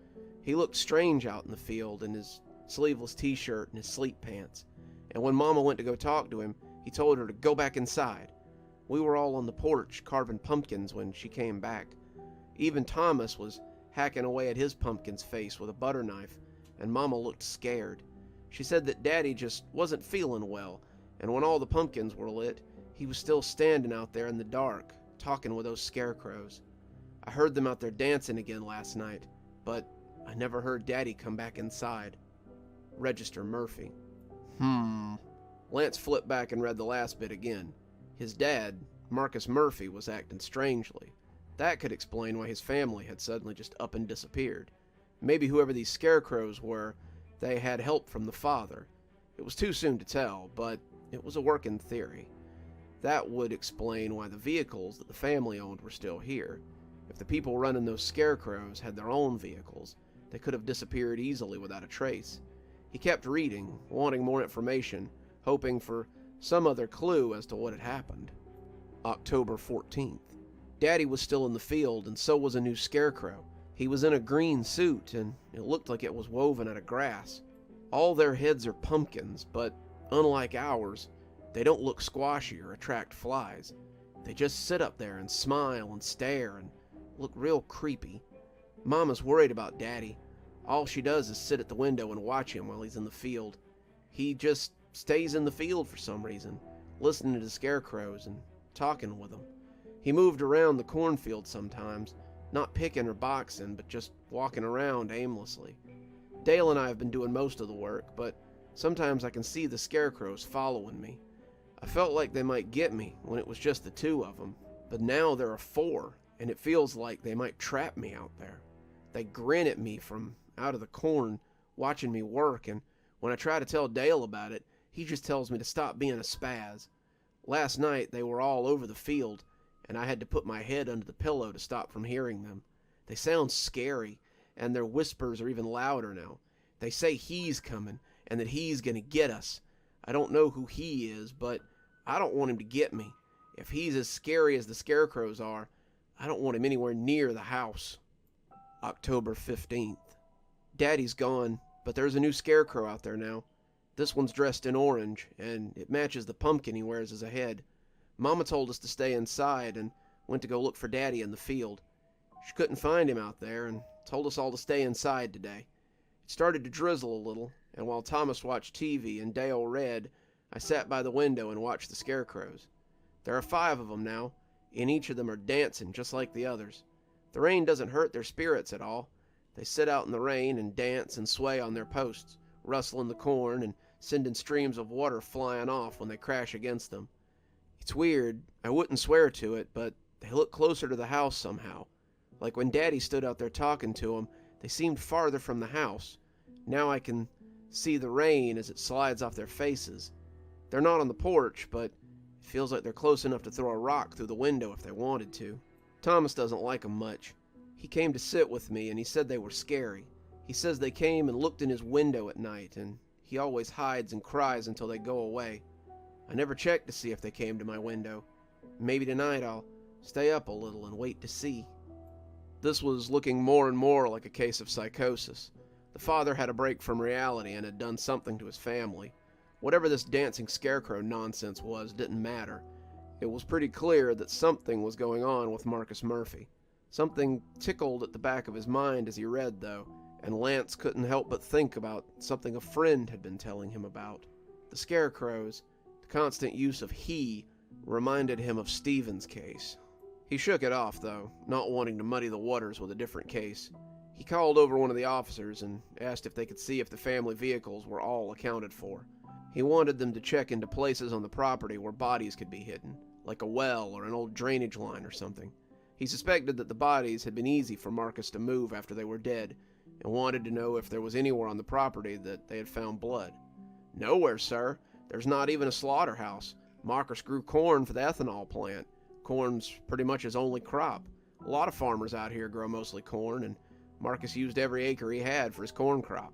[SPEAKER 1] He looked strange out in the field in his sleeveless t-shirt and his sleep pants, and when Mama went to go talk to him, he told her to go back inside. We were all on the porch carving pumpkins when she came back. Even Thomas was hacking away at his pumpkin's face with a butter knife, and Mama looked scared. She said that Daddy just wasn't feeling well, and when all the pumpkins were lit, he was still standing out there in the dark, talking with those scarecrows. I heard them out there dancing again last night, but I never heard Daddy come back inside. Register Murphy. Lance flipped back and read the last bit again. His dad, Marcus Murphy, was acting strangely. That could explain why his family had suddenly just up and disappeared. Maybe whoever these scarecrows were, they had help from the father. It was too soon to tell, but it was a working theory. That would explain why the vehicles that the family owned were still here. If the people running those scarecrows had their own vehicles, they could have disappeared easily without a trace. He kept reading, wanting more information, hoping for some other clue as to what had happened. October 14th. Daddy was still in the field, and so was a new scarecrow. He was in a green suit, and it looked like it was woven out of grass. All their heads are pumpkins, but unlike ours, they don't look squashy or attract flies. They just sit up there and smile and stare and look real creepy. Mama's worried about Daddy. All she does is sit at the window and watch him while he's in the field. He just stays in the field for some reason, listening to the scarecrows and talking with them. He moved around the cornfield sometimes, not picking or boxing, but just walking around aimlessly. Dale and I have been doing most of the work, but sometimes I can see the scarecrows following me. I felt like they might get me when it was just the 2 of them, but now there are 4, and it feels like they might trap me out there. They grin at me from out of the corn, watching me work, and when I try to tell Dale about it, he just tells me to stop being a spaz. Last night they were all over the field, and I had to put my head under the pillow to stop from hearing them. They sound scary, and their whispers are even louder now. They say he's coming, and that he's gonna get us. I don't know who he is, but I don't want him to get me. If he's as scary as the Scarecrows are, I don't want him anywhere near the house. October 15th. Daddy's gone, but there's a new Scarecrow out there now. This one's dressed in orange, and it matches the pumpkin he wears as a head. Mama told us to stay inside and went to go look for Daddy in the field. She couldn't find him out there and told us all to stay inside today. It started to drizzle a little, and while Thomas watched TV and Dale read, I sat by the window and watched the Scarecrows. There are 5 of them now, and each of them are dancing just like the others. The rain doesn't hurt their spirits at all. They sit out in the rain and dance and sway on their posts, rustling the corn and sending streams of water flying off when they crash against them. It's weird, I wouldn't swear to it, but they look closer to the house somehow. Like when Daddy stood out there talking to them, they seemed farther from the house. Now I can see the rain as it slides off their faces. They're not on the porch, but it feels like they're close enough to throw a rock through the window if they wanted to. Thomas doesn't like them much. He came to sit with me and he said they were scary. He says they came and looked in his window at night, and he always hides and cries until they go away. I never checked to see if they came to my window. Maybe tonight I'll stay up a little and wait to see. This was looking more and more like a case of psychosis. The father had a break from reality and had done something to his family. Whatever this dancing scarecrow nonsense was didn't matter. It was pretty clear that something was going on with Marcus Murphy. Something tickled at the back of his mind as he read, though, and Lance couldn't help but think about something a friend had been telling him about. The Scarecrows, the constant use of he, reminded him of Stephen's case. He shook it off, though, not wanting to muddy the waters with a different case. He called over one of the officers and asked if they could see if the family vehicles were all accounted for. He wanted them to check into places on the property where bodies could be hidden, like a well or an old drainage line or something. He suspected that the bodies had been easy for Marcus to move after they were dead, and wanted to know if there was anywhere on the property that they had found blood. "Nowhere, sir. There's not even a slaughterhouse. Marcus grew corn for the ethanol plant. Corn's pretty much his only crop. A lot of farmers out here grow mostly corn, and Marcus used every acre he had for his corn crop."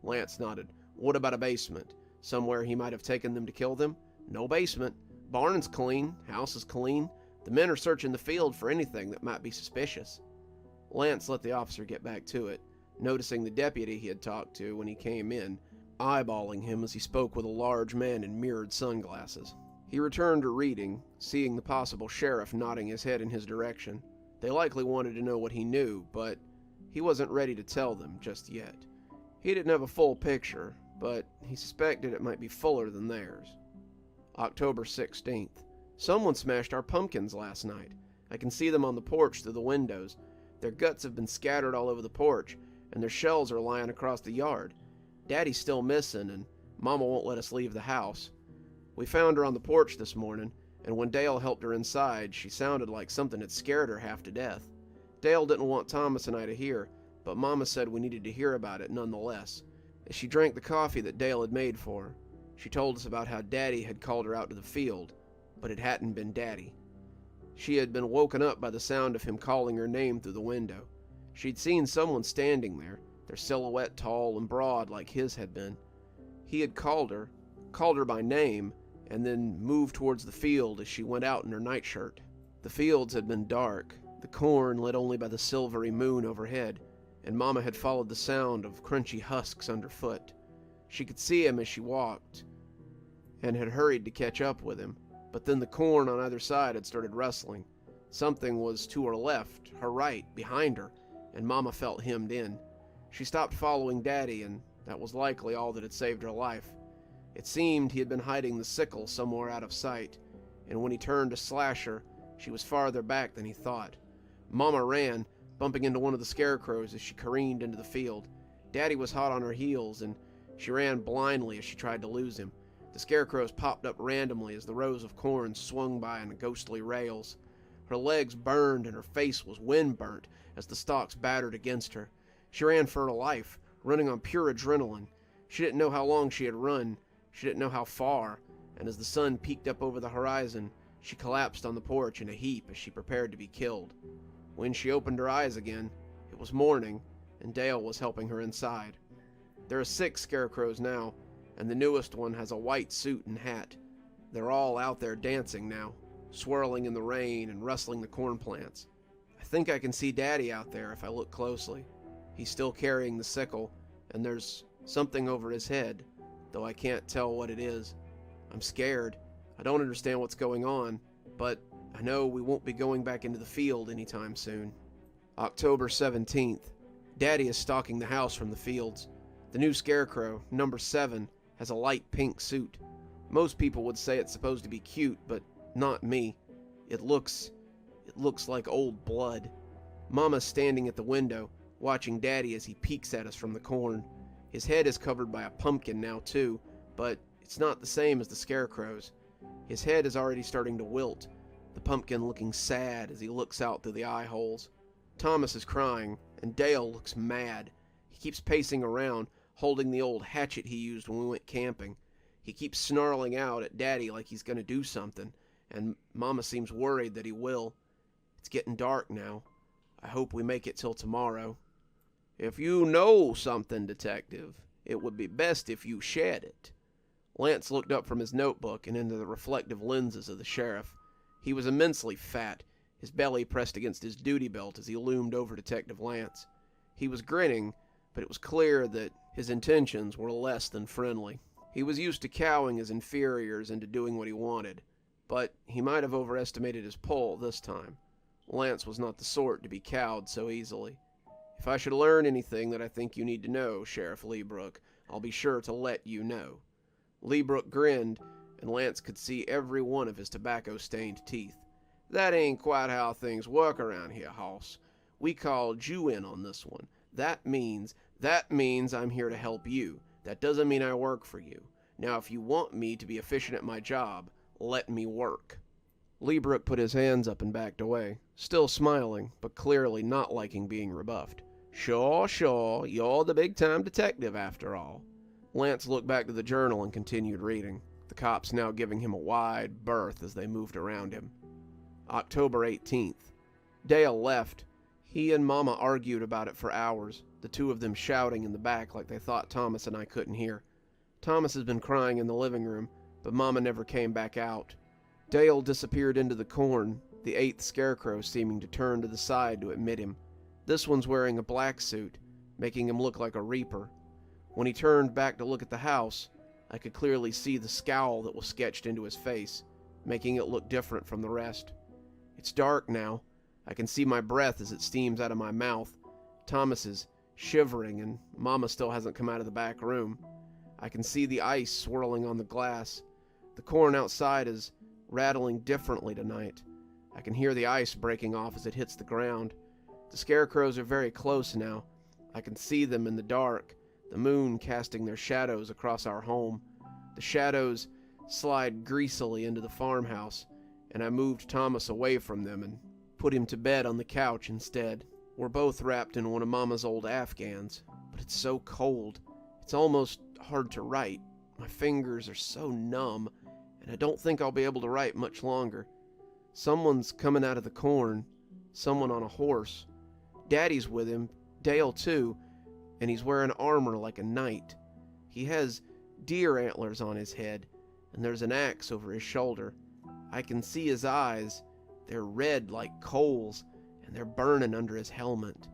[SPEAKER 1] Lance nodded. "What about a basement? Somewhere he might have taken them to kill them?" "No basement. Barn's clean. House is clean. The men are searching the field for anything that might be suspicious." Lance let the officer get back to it, noticing the deputy he had talked to when he came in, eyeballing him as he spoke with a large man in mirrored sunglasses. He returned to reading, seeing the possible sheriff nodding his head in his direction. They likely wanted to know what he knew, but he wasn't ready to tell them just yet. He didn't have a full picture, but he suspected it might be fuller than theirs. October 16th. Someone smashed our pumpkins last night. I can see them on the porch through the windows. Their guts have been scattered all over the porch, and their shells are lying across the yard. Daddy's still missing, and Mama won't let us leave the house. We found her on the porch this morning, and when Dale helped her inside, she sounded like something had scared her half to death. Dale didn't want Thomas and I to hear, but Mama said we needed to hear about it nonetheless. As she drank the coffee that Dale had made for her, she told us about how Daddy had called her out to the field, but it hadn't been Daddy. She had been woken up by the sound of him calling her name through the window. She'd seen someone standing there, their silhouette tall and broad like his had been. He had called her by name, and then moved towards the field as she went out in her nightshirt. The fields had been dark, the corn lit only by the silvery moon overhead, and Mama had followed the sound of crunchy husks underfoot. She could see him as she walked, and had hurried to catch up with him, but then the corn on either side had started rustling. Something was to her left, her right, behind her, and Mama felt hemmed in. She stopped following Daddy, and that was likely all that had saved her life. It seemed he had been hiding the sickle somewhere out of sight, and when he turned to slash her, she was farther back than he thought. Mama ran, bumping into one of the Scarecrows as she careened into the field. Daddy was hot on her heels, and she ran blindly as she tried to lose him. The Scarecrows popped up randomly as the rows of corn swung by on ghostly rails. Her legs burned and her face was wind-burnt as the stalks battered against her. She ran for her life, running on pure adrenaline. She didn't know how long she had run. She didn't know how far, and as the sun peeked up over the horizon, she collapsed on the porch in a heap as she prepared to be killed. When she opened her eyes again, it was morning, and Dale was helping her inside. There are 6 Scarecrows now, and the newest one has a white suit and hat. They're all out there dancing now, swirling in the rain and rustling the corn plants. I think I can see Daddy out there if I look closely. He's still carrying the sickle, and there's something over his head, though I can't tell what it is. I'm scared. I don't understand what's going on, but I know we won't be going back into the field anytime soon. October 17th. Daddy is stalking the house from the fields. The new Scarecrow, number 7, has a light pink suit. Most people would say it's supposed to be cute, but not me. It looks like old blood. Mama's standing at the window, watching Daddy as he peeks at us from the corn. His head is covered by a pumpkin now too, but it's not the same as the Scarecrow's. His head is already starting to wilt, the pumpkin looking sad as he looks out through the eye holes. Thomas is crying, and Dale looks mad. He keeps pacing around, holding the old hatchet he used when we went camping. He keeps snarling out at Daddy like he's going to do something, and Mama seems worried that he will. It's getting dark now. I hope we make it till tomorrow. If you know something, Detective, it would be best if you shared it. Lance looked up from his notebook and into the reflective lenses of the sheriff. He was immensely fat, his belly pressed against his duty belt as he loomed over Detective Lance. He was grinning, but it was clear that his intentions were less than friendly. He was used to cowing his inferiors into doing what he wanted, but he might have overestimated his pull this time. Lance was not the sort to be cowed so easily. If I should learn anything that I think you need to know, Sheriff Leebrook, I'll be sure to let you know. Leebrook grinned, and Lance could see every one of his tobacco-stained teeth. That ain't quite how things work around here, hoss. We called you in on this one. That means I'm here to help you. That doesn't mean I work for you. Now, if you want me to be efficient at my job, let me work. Leebrook put his hands up and backed away, still smiling, but clearly not liking being rebuffed. Sure, you're the big-time detective after all. Lance looked back to the journal and continued reading, the cops now giving him a wide berth as they moved around him. October 18th. Dale left. He and Mama argued about it for hours, the two of them shouting in the back like they thought Thomas and I couldn't hear. Thomas has been crying in the living room, but Mama never came back out. Dale disappeared into the corn, the 8th Scarecrow seeming to turn to the side to admit him. This one's wearing a black suit, making him look like a reaper. When he turned back to look at the house, I could clearly see the scowl that was sketched into his face, making it look different from the rest. It's dark now. I can see my breath as it steams out of my mouth. Thomas is shivering, and Mama still hasn't come out of the back room. I can see the ice swirling on the glass. The corn outside is rattling differently tonight. I can hear the ice breaking off as it hits the ground. The Scarecrows are very close now. I can see them in the dark, the moon casting their shadows across our home. The shadows slide greasily into the farmhouse, and I moved Thomas away from them and put him to bed on the couch instead. We're both wrapped in one of Mama's old Afghans, but it's so cold. It's almost hard to write. My fingers are so numb, and I don't think I'll be able to write much longer. Someone's coming out of the corn, someone on a horse. Daddy's with him, Dale too, and he's wearing armor like a knight. He has deer antlers on his head, and there's an axe over his shoulder. I can see his eyes. They're red like coals, and they're burning under his helmet.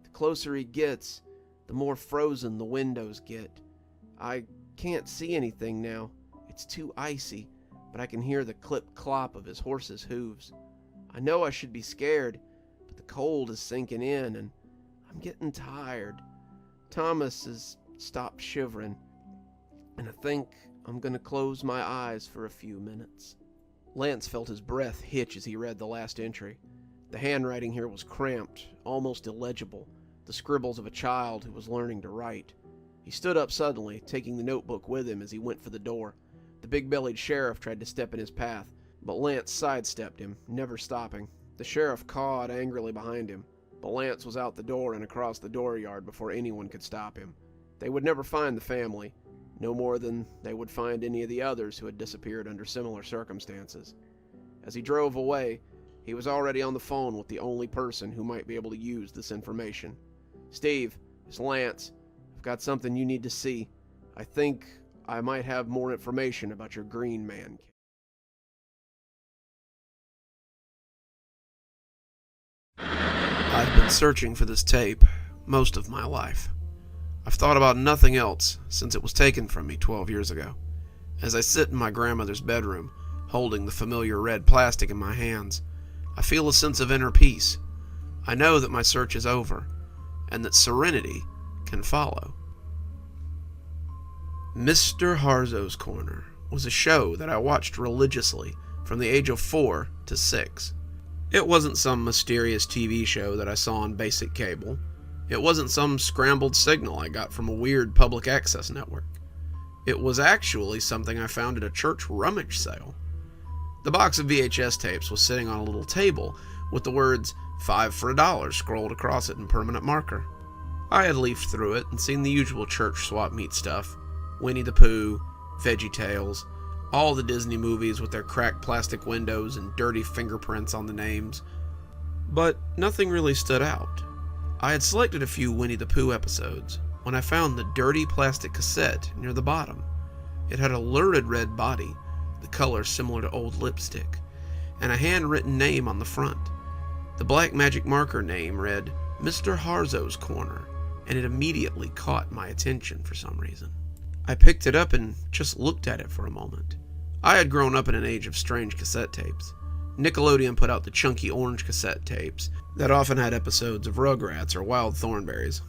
[SPEAKER 1] The closer he gets, the more frozen the windows get. I can't see anything now. It's too icy, but I can hear the clip-clop of his horse's hooves. I know I should be scared, but the cold is sinking in, and I'm getting tired. Thomas has stopped shivering, and I think I'm going to close my eyes for a few minutes. Lance felt his breath hitch as he read the last entry. The handwriting here was cramped, almost illegible, the scribbles of a child who was learning to write. He stood up suddenly, taking the notebook with him as he went for the door. The big-bellied sheriff tried to step in his path, but Lance sidestepped him, never stopping. The sheriff cawed angrily behind him, but Lance was out the door and across the dooryard before anyone could stop him. They would never find the family, no more than they would find any of the others who had disappeared under similar circumstances. As he drove away, he was already on the phone with the only person who might be able to use this information. "Steve, it's Lance. I've got something you need to see. I think I might have more information about your green man. I've been searching for this tape most of my life. I've thought about nothing else since it was taken from me 12 years ago. As I sit in my grandmother's bedroom, holding the familiar red plastic in my hands, I feel a sense of inner peace. I know that my search is over, and that serenity can follow. Mr. Harzows Corner was a show that I watched religiously from the age of 4 to 6. It wasn't some mysterious TV show that I saw on basic cable. It wasn't some scrambled signal I got from a weird public access network. It was actually something I found at a church rummage sale. The box of VHS tapes was sitting on a little table with the words 5 for $1 scrolled across it in permanent marker. I had leafed through it and seen the usual church swap meet stuff. Winnie the Pooh, Veggie Tales, all the Disney movies with their cracked plastic windows and dirty fingerprints on the names. But nothing really stood out. I had selected a few Winnie the Pooh episodes when I found the dirty plastic cassette near the bottom. It had a lurid red body, the color similar to old lipstick, and a handwritten name on the front. The black magic marker name read Mr. Harzows Corner, and it immediately caught my attention for some reason. I picked it up and just looked at it for a moment. I had grown up in an age of strange cassette tapes. Nickelodeon put out the chunky orange cassette tapes that often had episodes of Rugrats or Wild Thornberrys.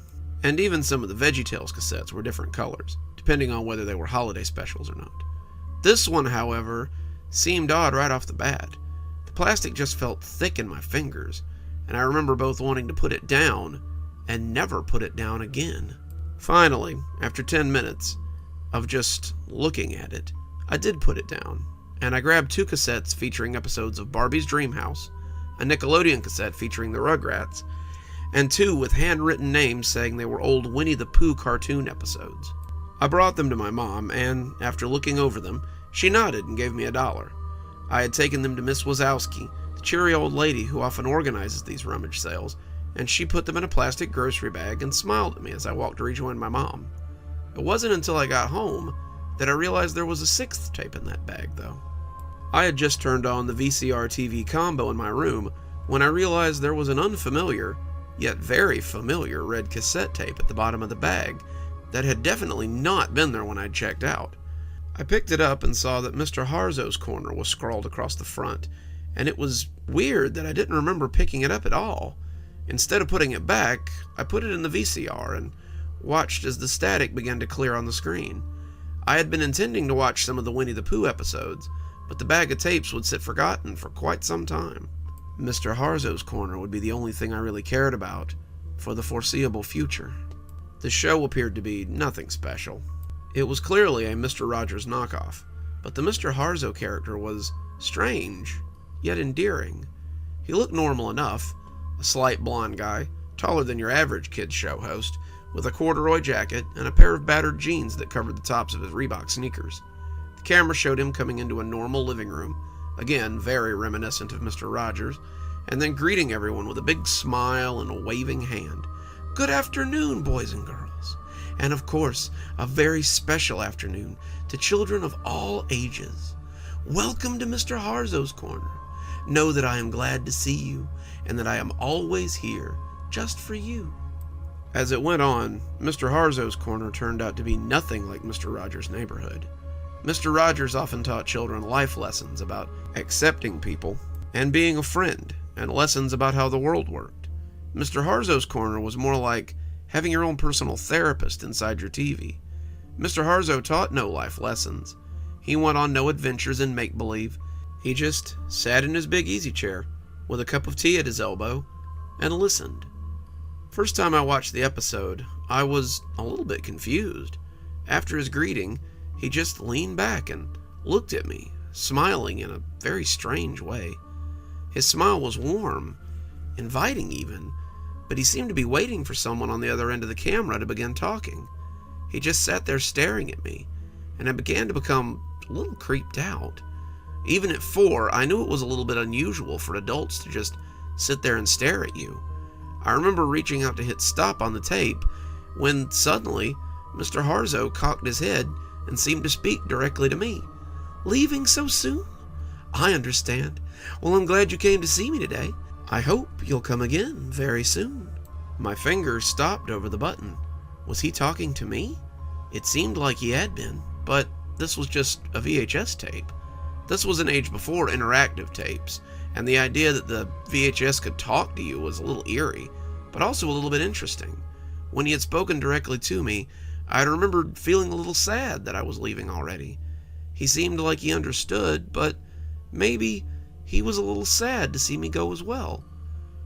[SPEAKER 1] And even some of the VeggieTales cassettes were different colors, depending on whether they were holiday specials or not. This one, however, seemed odd right off the bat. The plastic just felt thick in my fingers, and I remember both wanting to put it down and never put it down again. Finally, after 10 minutes of just looking at it, I did put it down, and I grabbed 2 cassettes featuring episodes of Barbie's Dream House, a Nickelodeon cassette featuring the Rugrats, and 2 with handwritten names saying they were old Winnie the Pooh cartoon episodes. I brought them to my mom, and after looking over them, she nodded and gave me $1. I had taken them to Miss Wazowski, the cheery old lady who often organizes these rummage sales, and she put them in a plastic grocery bag and smiled at me as I walked to rejoin my mom. It wasn't until I got home that I realized there was a 6th tape in that bag, though. I had just turned on the VCR TV combo in my room when I realized there was an unfamiliar, yet very familiar red cassette tape at the bottom of the bag that had definitely not been there when I'd checked out. I picked it up and saw that Mr. Harzows Corner was scrawled across the front, and it was weird that I didn't remember picking it up at all. Instead of putting it back, I put it in the VCR and watched as the static began to clear on the screen. I had been intending to watch some of the Winnie the Pooh episodes, but the bag of tapes would sit forgotten for quite some time. Mr. Harzows Corner would be the only thing I really cared about for the foreseeable future. The show appeared to be nothing special. It was clearly a Mr. Rogers knockoff, but the Mr. Harzow character was strange, yet endearing. He looked normal enough, a slight blonde guy, taller than your average kids show host, with a corduroy jacket and a pair of battered jeans that covered the tops of his Reebok sneakers. The camera showed him coming into a normal living room, again very reminiscent of Mr. Rogers, and then greeting everyone with a big smile and a waving hand. "Good afternoon, boys and girls. And of course, a very special afternoon to children of all ages. Welcome to Mr. Harzows Corner. Know that I am glad to see you, and that I am always here, just for you." As it went on, Mr. Harzows Corner turned out to be nothing like Mr. Rogers' Neighborhood. Mr. Rogers often taught children life lessons about accepting people and being a friend, and lessons about how the world worked. Mr. Harzows Corner was more like having your own personal therapist inside your TV. Mr. Harzow taught no life lessons. He went on no adventures in make-believe. He just sat in his big easy chair with a cup of tea at his elbow and listened. First time I watched the episode, I was a little bit confused. After his greeting, he just leaned back and looked at me, smiling in a very strange way. His smile was warm, inviting even, but he seemed to be waiting for someone on the other end of the camera to begin talking. He just sat there staring at me, and I began to become a little creeped out. Even at 4, I knew it was a little bit unusual for adults to just sit there and stare at you. I remember reaching out to hit stop on the tape when suddenly Mr. Harzow cocked his head
[SPEAKER 2] and seemed to speak directly to me. "Leaving so soon? I understand. Well, I'm glad you came to see me today. I hope you'll come again very soon." My fingers stopped over the button. Was he talking to me? It seemed like he had been, but this was just a VHS tape. This was an age before interactive tapes, and the idea that the VHS could talk to you was a little eerie, but also a little bit interesting. When he had spoken directly to me, I had remembered feeling a little sad that I was leaving already. He seemed like he understood, but maybe he was a little sad to see me go as well.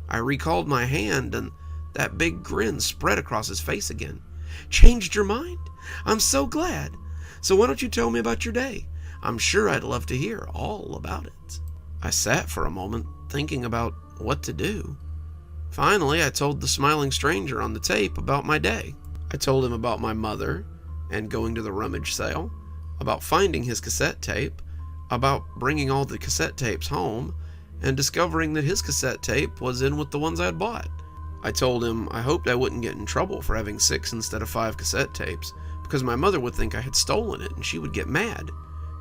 [SPEAKER 2] I recalled my hand, and that big grin spread across his face again. "Changed your mind? I'm so glad. So why don't you tell me about your day? I'm sure I'd love to hear all about it." I sat for a moment, thinking about what to do. Finally, I told the smiling stranger on the tape about my day. I told him about my mother, and going to the rummage sale, about finding his cassette tape, about bringing all the cassette tapes home, and discovering that his cassette tape was in with the ones I'd bought. I told him I hoped I wouldn't get in trouble for having 6 instead of 5 cassette tapes, because my mother would think I had stolen it and she would get mad.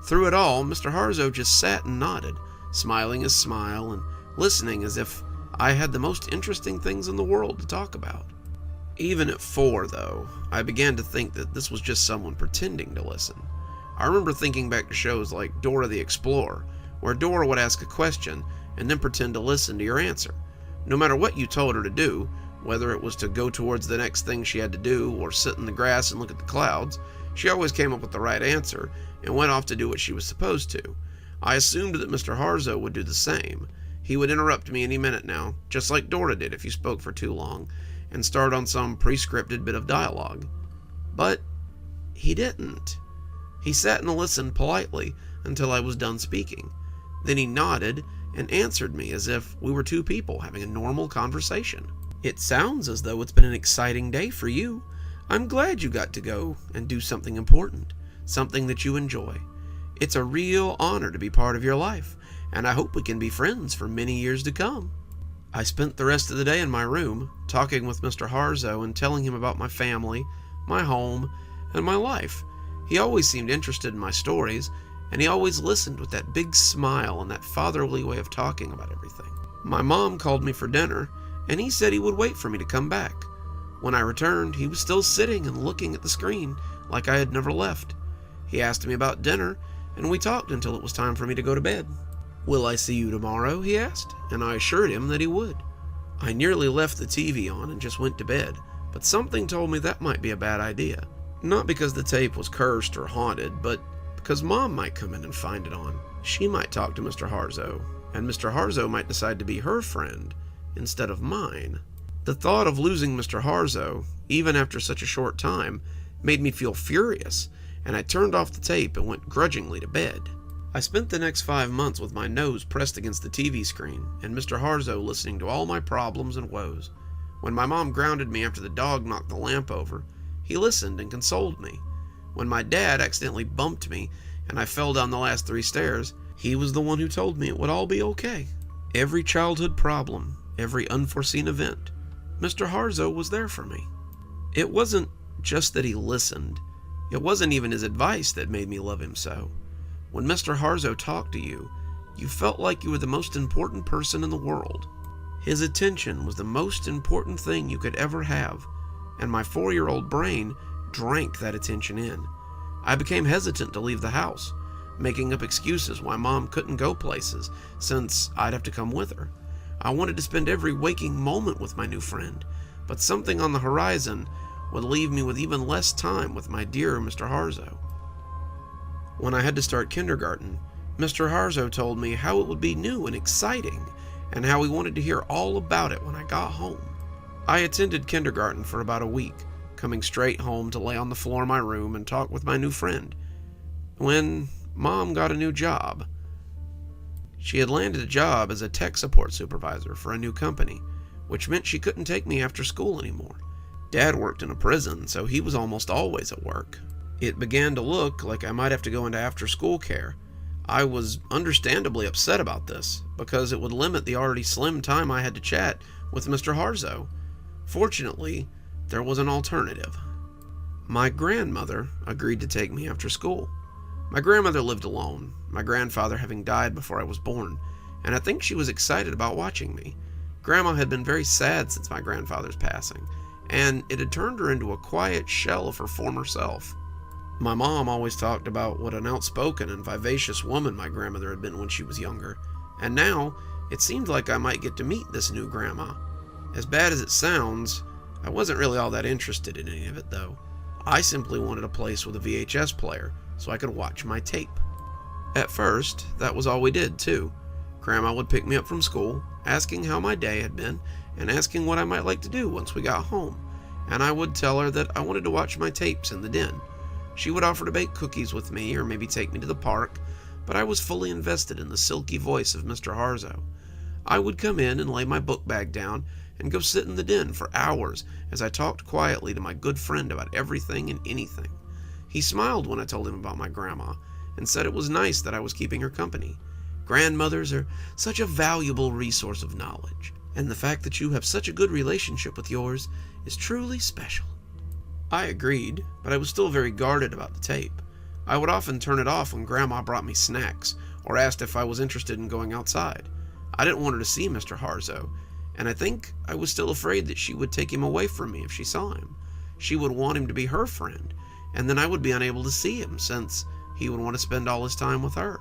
[SPEAKER 2] Through it all, Mr. Harzow just sat and nodded, smiling his smile and listening as if I had the most interesting things in the world to talk about. Even at 4, though, I began to think that this was just someone pretending to listen. I remember thinking back to shows like Dora the Explorer, where Dora would ask a question and then pretend to listen to your answer. No matter what you told her to do, whether it was to go towards the next thing she had to do or sit in the grass and look at the clouds, she always came up with the right answer and went off to do what she was supposed to. I assumed that Mr. Harzow would do the same. He would interrupt me any minute now, just like Dora did if you spoke for too long, and start on some pre-scripted bit of dialogue. But he didn't. He sat and listened politely until I was done speaking. Then he nodded and answered me as if we were two people having a normal conversation. "It sounds as though it's been an exciting day for you. I'm glad you got to go and do something important, something that you enjoy. It's a real honor to be part of your life, and I hope we can be friends for many years to come." I spent the rest of the day in my room, talking with Mr. Harzow and telling him about my family, my home, and my life. He always seemed interested in my stories, and he always listened with that big smile and that fatherly way of talking about everything. My mom called me for dinner, and he said he would wait for me to come back. When I returned, he was still sitting and looking at the screen like I had never left. He asked me about dinner, and we talked until it was time for me to go to bed. "Will I see you tomorrow?" he asked, and I assured him that he would. I nearly left the TV on and just went to bed, but something told me that might be a bad idea. Not because the tape was cursed or haunted, but because Mom might come in and find it on. She might talk to Mr. Harzow, and Mr. Harzow might decide to be her friend instead of mine. The thought of losing Mr. Harzow, even after such a short time, made me feel furious, and I turned off the tape and went grudgingly to bed. I spent the next 5 months with my nose pressed against the TV screen, and Mr. Harzow listening to all my problems and woes. When my mom grounded me after the dog knocked the lamp over, he listened and consoled me. When my dad accidentally bumped me and I fell down the last 3 stairs, he was the one who told me it would all be okay. Every childhood problem, every unforeseen event, Mr. Harzow was there for me. It wasn't just that he listened. It wasn't even his advice that made me love him so. When Mr. Harzow talked to you, you felt like you were the most important person in the world. His attention was the most important thing you could ever have, and my 4-year-old brain drank that attention in. I became hesitant to leave the house, making up excuses why Mom couldn't go places, since I'd have to come with her. I wanted to spend every waking moment with my new friend, but something on the horizon would leave me with even less time with my dear Mr. Harzow. When I had to start kindergarten, Mr. Harzow told me how it would be new and exciting, and how he wanted to hear all about it when I got home. I attended kindergarten for about a week, coming straight home to lay on the floor of my room and talk with my new friend. When Mom got a new job. She had landed a job as a tech support supervisor for a new company, which meant she couldn't take me after school anymore. Dad worked in a prison, so he was almost always at work. It began to look like I might have to go into after-school care. I was understandably upset about this, because it would limit the already slim time I had to chat with Mr. Harzow. Fortunately, there was an alternative. My grandmother agreed to take me after school. My grandmother lived alone, my grandfather having died before I was born, and I think she was excited about watching me. Grandma had been very sad since my grandfather's passing, and it had turned her into a quiet shell of her former self. My mom always talked about what an outspoken and vivacious woman my grandmother had been when she was younger, and now it seemed like I might get to meet this new grandma. As bad as it sounds, I wasn't really all that interested in any of it though. I simply wanted a place with a VHS player so I could watch my tape. At first, that was all we did too. Grandma would pick me up from school, asking how my day had been and asking what I might like to do once we got home, and I would tell her that I wanted to watch my tapes in the den. She would offer to bake cookies with me or maybe take me to the park, but I was fully invested in the silky voice of Mr. Harzow. I would come in and lay my book bag down and go sit in the den for hours as I talked quietly to my good friend about everything and anything. He smiled when I told him about my grandma and said it was nice that I was keeping her company. Grandmothers are such a valuable resource of knowledge, and the fact that you have such a good relationship with yours is truly special. I agreed, but I was still very guarded about the tape. I would often turn it off when Grandma brought me snacks or asked if I was interested in going outside. I didn't want her to see Mr. Harzow, and I think I was still afraid that she would take him away from me if she saw him. She would want him to be her friend, and then I would be unable to see him since he would want to spend all his time with her.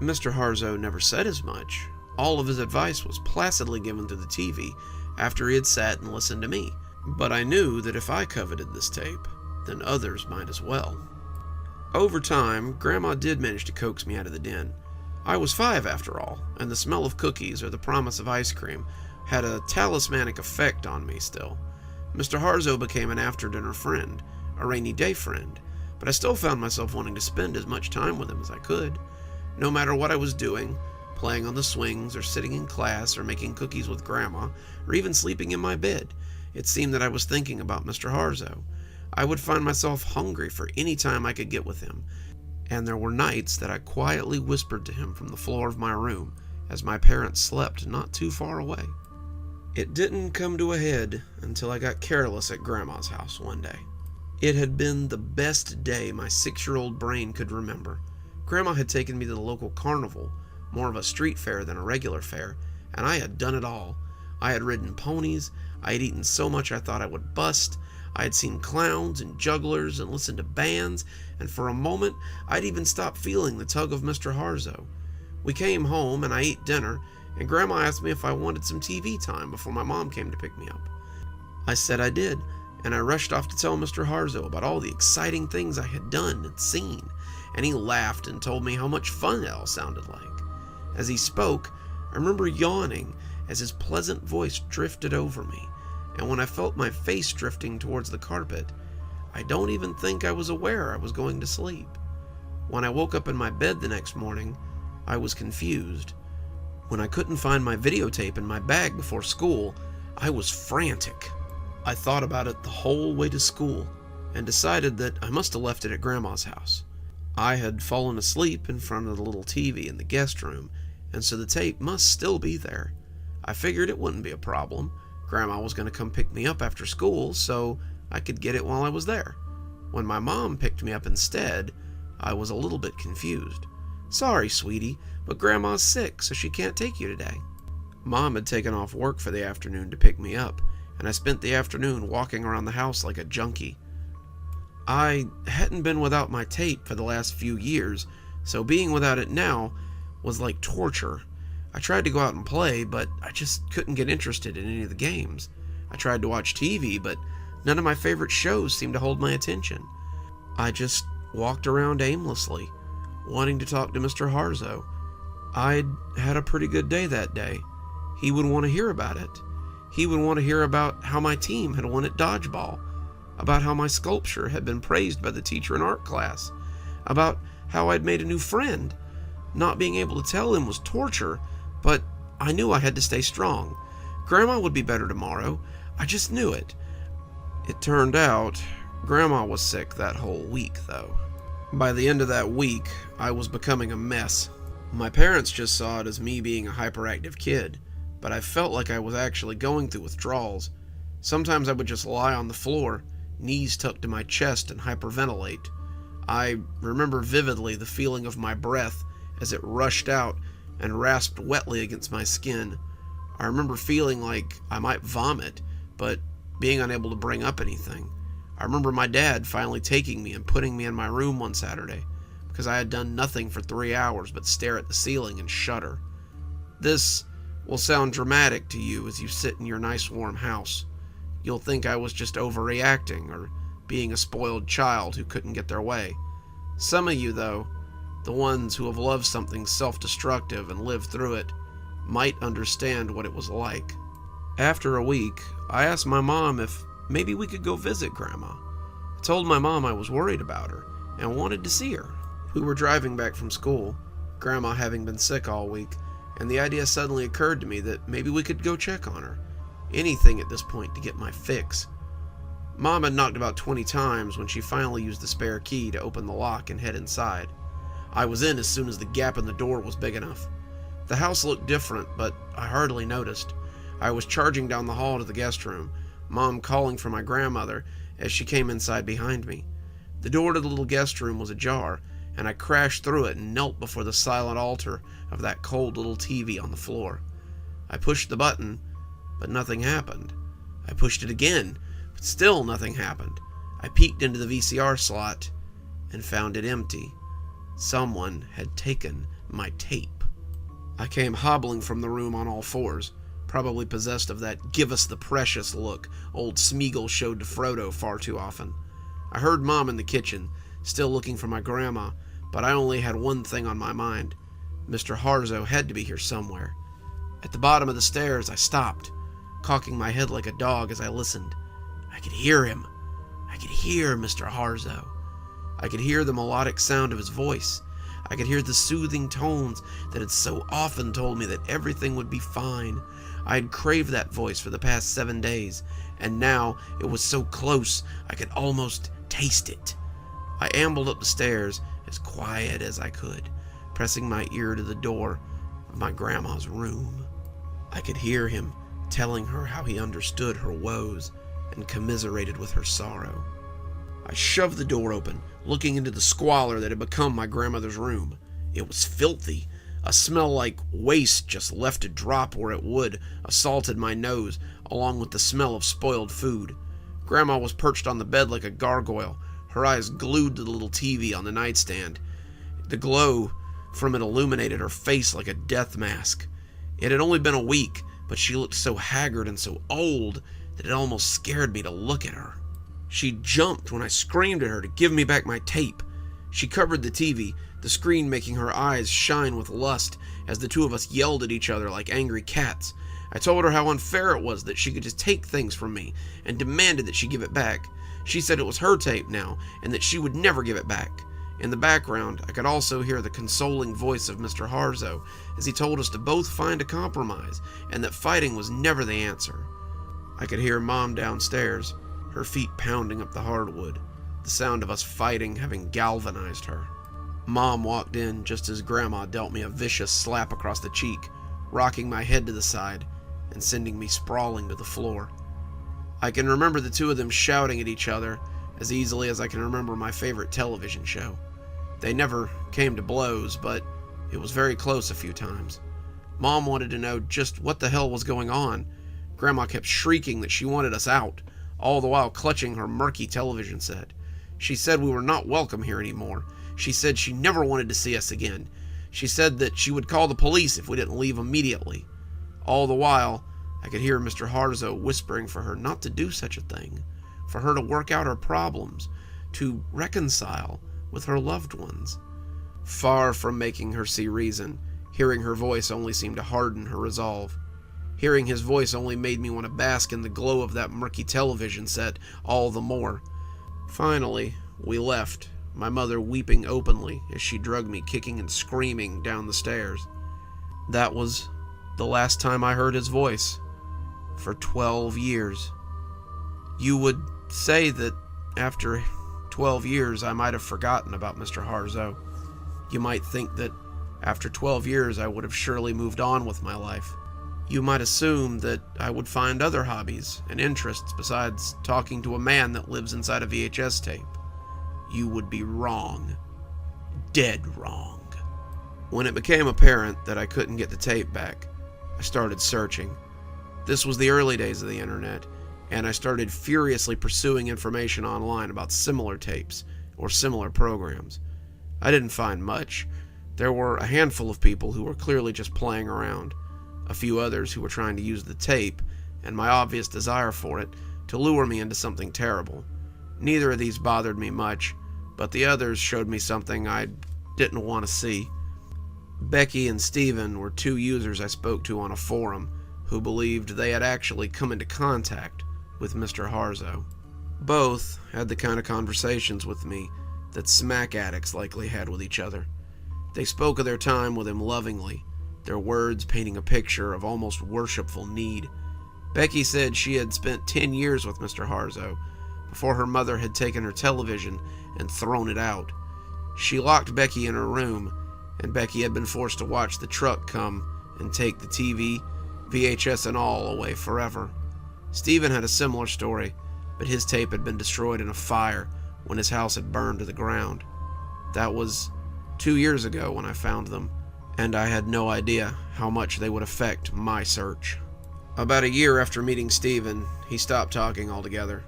[SPEAKER 2] Mr. Harzow never said as much. All of his advice was placidly given through the TV after he had sat and listened to me. But I knew that if I coveted this tape, then others might as well. Over time, Grandma did manage to coax me out of the den. I was 5 after all, and the smell of cookies or the promise of ice cream had a talismanic effect on me still. Mr. Harzow became an after-dinner friend, a rainy day friend, but I still found myself wanting to spend as much time with him as I could. No matter what I was doing, playing on the swings or sitting in class or making cookies with Grandma or even sleeping in my bed, it seemed that I was thinking about Mr. Harzow. I would find myself hungry for any time I could get with him, and there were nights that I quietly whispered to him from the floor of my room as my parents slept not too far away. It didn't come to a head until I got careless at Grandma's house one day. It had been the best day my 6-year-old brain could remember. Grandma had taken me to the local carnival, more of a street fair than a regular fair, and I had done it all. I had ridden ponies, I had eaten so much I thought I would bust, I had seen clowns and jugglers and listened to bands, and for a moment I'd even stopped feeling the tug of Mr. Harzow. We came home and I ate dinner, and Grandma asked me if I wanted some TV time before my mom came to pick me up. I said I did, and I rushed off to tell Mr. Harzow about all the exciting things I had done and seen, and he laughed and told me how much fun it all sounded like. As he spoke, I remember yawning as his pleasant voice drifted over me, and when I felt my face drifting towards the carpet, I don't even think I was aware I was going to sleep. When I woke up in my bed the next morning, I was confused. When I couldn't find my videotape in my bag before school, I was frantic. I thought about it the whole way to school and decided that I must have left it at Grandma's house. I had fallen asleep in front of the little TV in the guest room, and so the tape must still be there. I figured it wouldn't be a problem. Grandma was going to come pick me up after school, so I could get it while I was there. When my mom picked me up instead, I was a little bit confused. "Sorry, sweetie, but Grandma's sick, so she can't take you today." Mom had taken off work for the afternoon to pick me up, and I spent the afternoon walking around the house like a junkie. I hadn't been without my tape for the last few years, so being without it now was like torture. I tried to go out and play, but I just couldn't get interested in any of the games. I tried to watch TV, but none of my favorite shows seemed to hold my attention. I just walked around aimlessly, wanting to talk to Mr. Harzow. I'd had a pretty good day that day. He would want to hear about it. He would want to hear about how my team had won at dodgeball, about how my sculpture had been praised by the teacher in art class, about how I'd made a new friend. Not being able to tell him was torture, but I knew I had to stay strong. Grandma would be better tomorrow. I just knew it. It turned out Grandma was sick that whole week, though. By the end of that week, I was becoming a mess. My parents just saw it as me being a hyperactive kid, but I felt like I was actually going through withdrawals. Sometimes I would just lie on the floor, knees tucked to my chest, and hyperventilate. I remember vividly the feeling of my breath as it rushed out and rasped wetly against my skin. I remember feeling like I might vomit, but being unable to bring up anything. I remember my dad finally taking me and putting me in my room one Saturday, because I had done nothing for 3 hours but stare at the ceiling and shudder. This will sound dramatic to you as you sit in your nice warm house. You'll think I was just overreacting or being a spoiled child who couldn't get their way. Some of you, though, the ones who have loved something self-destructive and lived through it, might understand what it was like. After a week, I asked my mom if maybe we could go visit Grandma. I told my mom I was worried about her and wanted to see her. We were driving back from school, Grandma having been sick all week, and the idea suddenly occurred to me that maybe we could go check on her. Anything at this point to get my fix. Mom had knocked about 20 times when she finally used the spare key to open the lock and head inside. I was in as soon as the gap in the door was big enough. The house looked different, but I hardly noticed. I was charging down the hall to the guest room, Mom calling for my grandmother as she came inside behind me. The door to the little guest room was ajar, and I crashed through it and knelt before the silent altar of that cold little TV on the floor. I pushed the button, but nothing happened. I pushed it again, but still nothing happened. I peeked into the VCR slot and found it empty. Someone had taken my tape. I came hobbling from the room on all fours, probably possessed of that "give us the precious" look old Smeagol showed to Frodo far too often. I heard Mom in the kitchen, still looking for my grandma, but I only had one thing on my mind. Mr. Harzow had to be here somewhere. At the bottom of the stairs, I stopped, cocking my head like a dog as I listened. I could hear him. I could hear Mr. Harzow. I could hear the melodic sound of his voice. I could hear the soothing tones that had so often told me that everything would be fine. I had craved that voice for the past 7 days, and now it was so close I could almost taste it. I ambled up the stairs as quiet as I could, pressing my ear to the door of my grandma's room. I could hear him telling her how he understood her woes and commiserated with her sorrow. I shoved the door open, looking into the squalor that had become my grandmother's room. It was filthy. A smell like waste just left to drop where it would assaulted my nose, along with the smell of spoiled food. Grandma was perched on the bed like a gargoyle, her eyes glued to the little TV on the nightstand. The glow from it illuminated her face like a death mask. It had only been a week, but she looked so haggard and so old that it almost scared me to look at her. She jumped when I screamed at her to give me back my tape. She covered the TV, the screen making her eyes shine with lust as the two of us yelled at each other like angry cats. I told her how unfair it was that she could just take things from me and demanded that she give it back. She said it was her tape now and that she would never give it back. In the background, I could also hear the consoling voice of Mr. Harzow as he told us to both find a compromise and that fighting was never the answer. I could hear Mom downstairs, her feet pounding up the hardwood, the sound of us fighting having galvanized her. Mom walked in just as Grandma dealt me a vicious slap across the cheek, rocking my head to the side and sending me sprawling to the floor. I can remember the two of them shouting at each other as easily as I can remember my favorite television show. They never came to blows, but it was very close a few times. Mom wanted to know just what the hell was going on. Grandma kept shrieking that she wanted us out, all the while clutching her murky television set. She said we were not welcome here anymore. She said she never wanted to see us again. She said that she would call the police if we didn't leave immediately. All the while, I could hear Mr. Harzow whispering for her not to do such a thing, for her to work out her problems, to reconcile with her loved ones. Far from making her see reason, hearing her voice only seemed to harden her resolve. Hearing his voice only made me want to bask in the glow of that murky television set all the more. Finally, we left, my mother weeping openly as she dragged me kicking and screaming down the stairs. That was the last time I heard his voice, for 12 years. You would say that after 12 years I might have forgotten about Mr. Harzow. You might think that after 12 years I would have surely moved on with my life. You might assume that I would find other hobbies and interests besides talking to a man that lives inside a VHS tape. You would be wrong. Dead wrong. When it became apparent that I couldn't get the tape back, I started searching. This was the early days of the internet, and I started furiously pursuing information online about similar tapes or similar programs. I didn't find much. There were a handful of people who were clearly just playing around, a few others who were trying to use the tape, and my obvious desire for it, to lure me into something terrible. Neither of these bothered me much, but the others showed me something I didn't want to see. Becky and Steven were two users I spoke to on a forum who believed they had actually come into contact with Mr. Harzow. Both had the kind of conversations with me that smack addicts likely had with each other. They spoke of their time with him lovingly, their words painting a picture of almost worshipful need. Becky said she had spent 10 years with Mr. Harzow before her mother had taken her television and thrown it out. She locked Becky in her room, and Becky had been forced to watch the truck come and take the TV, VHS and all away forever. Steven had a similar story, but his tape had been destroyed in a fire when his house had burned to the ground. That was 2 years ago when I found them, and I had no idea how much they would affect my search. About a year after meeting Steven, he stopped talking altogether.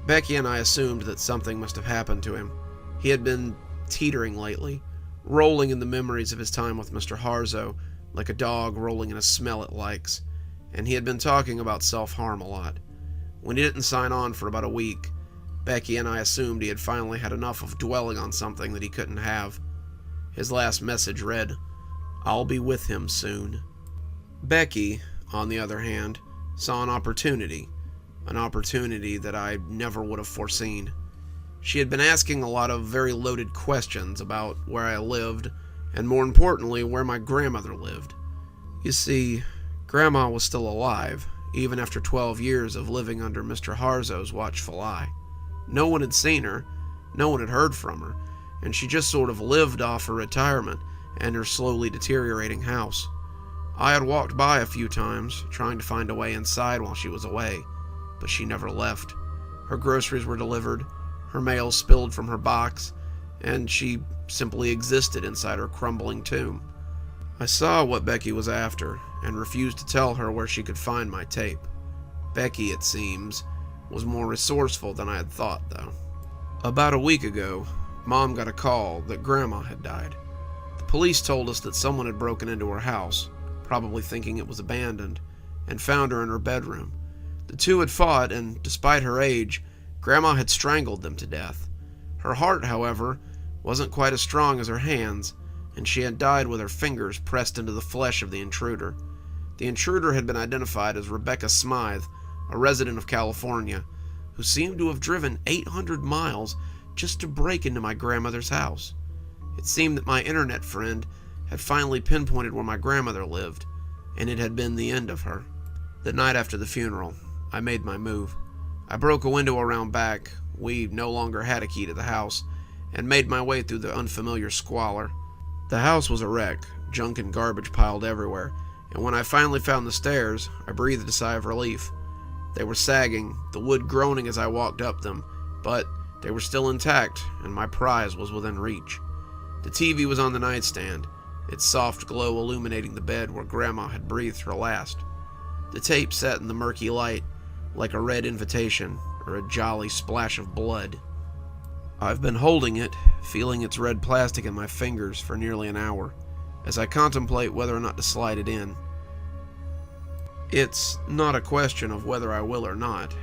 [SPEAKER 2] Becky and I assumed that something must have happened to him. He had been teetering lately, rolling in the memories of his time with Mr. Harzow like a dog rolling in a smell it likes, and he had been talking about self-harm a lot. When he didn't sign on for about a week, Becky and I assumed he had finally had enough of dwelling on something that he couldn't have. His last message read, "I'll be with him soon." Becky, on the other hand, saw an opportunity that I never would have foreseen. She had been asking a lot of very loaded questions about where I lived, and more importantly, where my grandmother lived. You see, Grandma was still alive, even after 12 years of living under Mr. Harzow's watchful eye. No one had seen her, no one had heard from her, and she just sort of lived off her retirement and her slowly deteriorating house. I had walked by a few times, trying to find a way inside while she was away, but she never left. Her groceries were delivered, her mail spilled from her box, and she simply existed inside her crumbling tomb. I saw what Becky was after, and refused to tell her where she could find my tape. Becky, it seems, was more resourceful than I had thought, though. About a week ago, Mom got a call that Grandma had died. The police told us that someone had broken into her house, probably thinking it was abandoned, and found her in her bedroom. The two had fought, and despite her age, Grandma had strangled them to death. Her heart, however, wasn't quite as strong as her hands, and she had died with her fingers pressed into the flesh of the intruder. The intruder had been identified as Rebecca Smythe, a resident of California, who seemed to have driven 800 miles just to break into my grandmother's house. It seemed that my internet friend had finally pinpointed where my grandmother lived, and it had been the end of her. The night after the funeral, I made my move. I broke a window around back, we no longer had a key to the house, and made my way through the unfamiliar squalor. The house was a wreck, junk and garbage piled everywhere, and when I finally found the stairs, I breathed a sigh of relief. They were sagging, the wood groaning as I walked up them, but they were still intact, and my prize was within reach. The TV was on the nightstand, its soft glow illuminating the bed where Grandma had breathed her last. The tape sat in the murky light, like a red invitation or a jolly splash of blood. I've been holding it, feeling its red plastic in my fingers for nearly an hour, as I contemplate whether or not to slide it in. It's not a question of whether I will or not.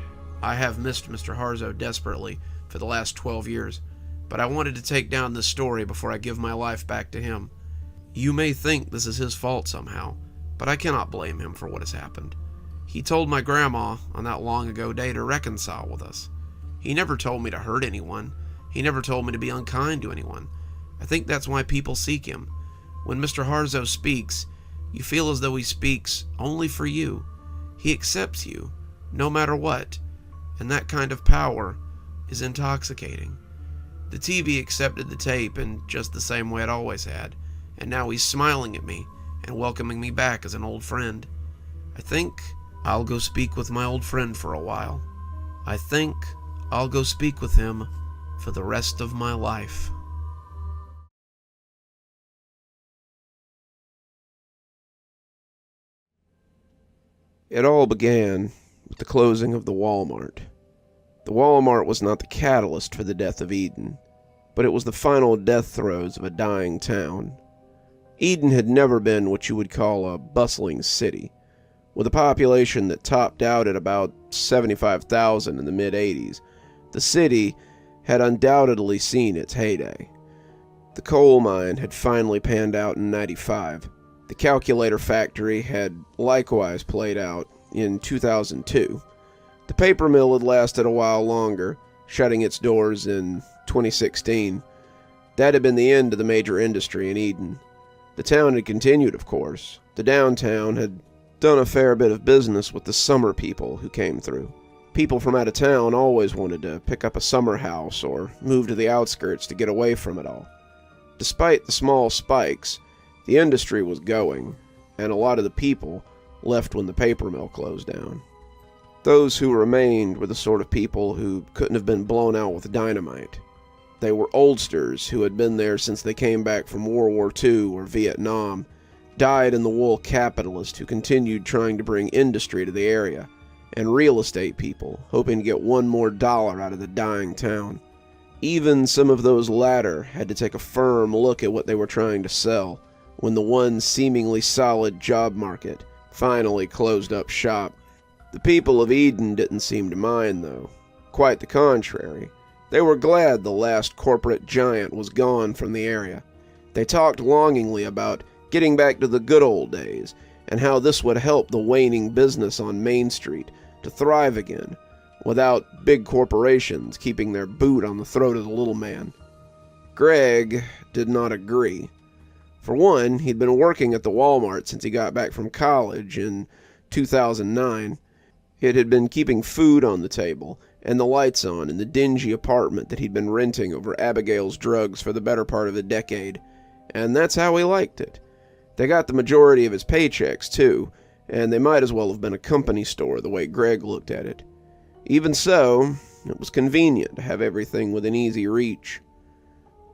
[SPEAKER 2] I have missed Mr. Harzow desperately for the last 12 years, but I wanted to take down this story before I give my life back to him. You may think this is his fault somehow, but I cannot blame him for what has happened. He told my grandma on that long ago day to reconcile with us. He never told me to hurt anyone. He never told me to be unkind to anyone. I think that's why people seek him. When Mr. Harzow speaks, you feel as though he speaks only for you. He accepts you, no matter what, and that kind of power is intoxicating. The TV accepted the tape in just the same way it always had, and now he's smiling at me and welcoming me back as an old friend. I think I'll go speak with my old friend for a while. I think I'll go speak with him for the rest of my life.
[SPEAKER 1] It all began with the closing of the Walmart. The Walmart was not the catalyst for the death of Edan, but it was the final death throes of a dying town. Edan had never been what you would call a bustling city. With a population that topped out at about 75,000 in the mid-80s, the city had undoubtedly seen its heyday. The coal mine had finally panned out in '95. The calculator factory had likewise played out in 2002. The paper mill had lasted a while longer, shutting its doors in 2016. That had been the end of the major industry in Edan. The town had continued, of course. The downtown had done a fair bit of business with the summer people who came through. People from out of town always wanted to pick up a summer house or move to the outskirts to get away from it all. Despite the small spikes, the industry was going, and a lot of the people left when the paper mill closed down. Those who remained were the sort of people who couldn't have been blown out with dynamite. They were oldsters who had been there since they came back from World War II or Vietnam, dyed-in-the-wool capitalists who continued trying to bring industry to the area, and real estate people hoping to get one more dollar out of the dying town. Even some of those latter had to take a firm look at what they were trying to sell when the one seemingly solid job market finally closed up shop. The people of Edan didn't seem to mind, though. Quite the contrary. They were glad the last corporate giant was gone from the area. They talked longingly about getting back to the good old days, and how this would help the waning business on Main Street to thrive again, without big corporations keeping their boot on the throat of the little man. Greg did not agree. For one, he'd been working at the Walmart since he got back from college in 2009. It had been keeping food on the table and the lights on in the dingy apartment that he'd been renting over Abigail's Drugs for the better part of a decade, and that's how he liked it. They got the majority of his paychecks, too, and they might as well have been a company store the way Greg looked at it. Even so, it was convenient to have everything within easy reach.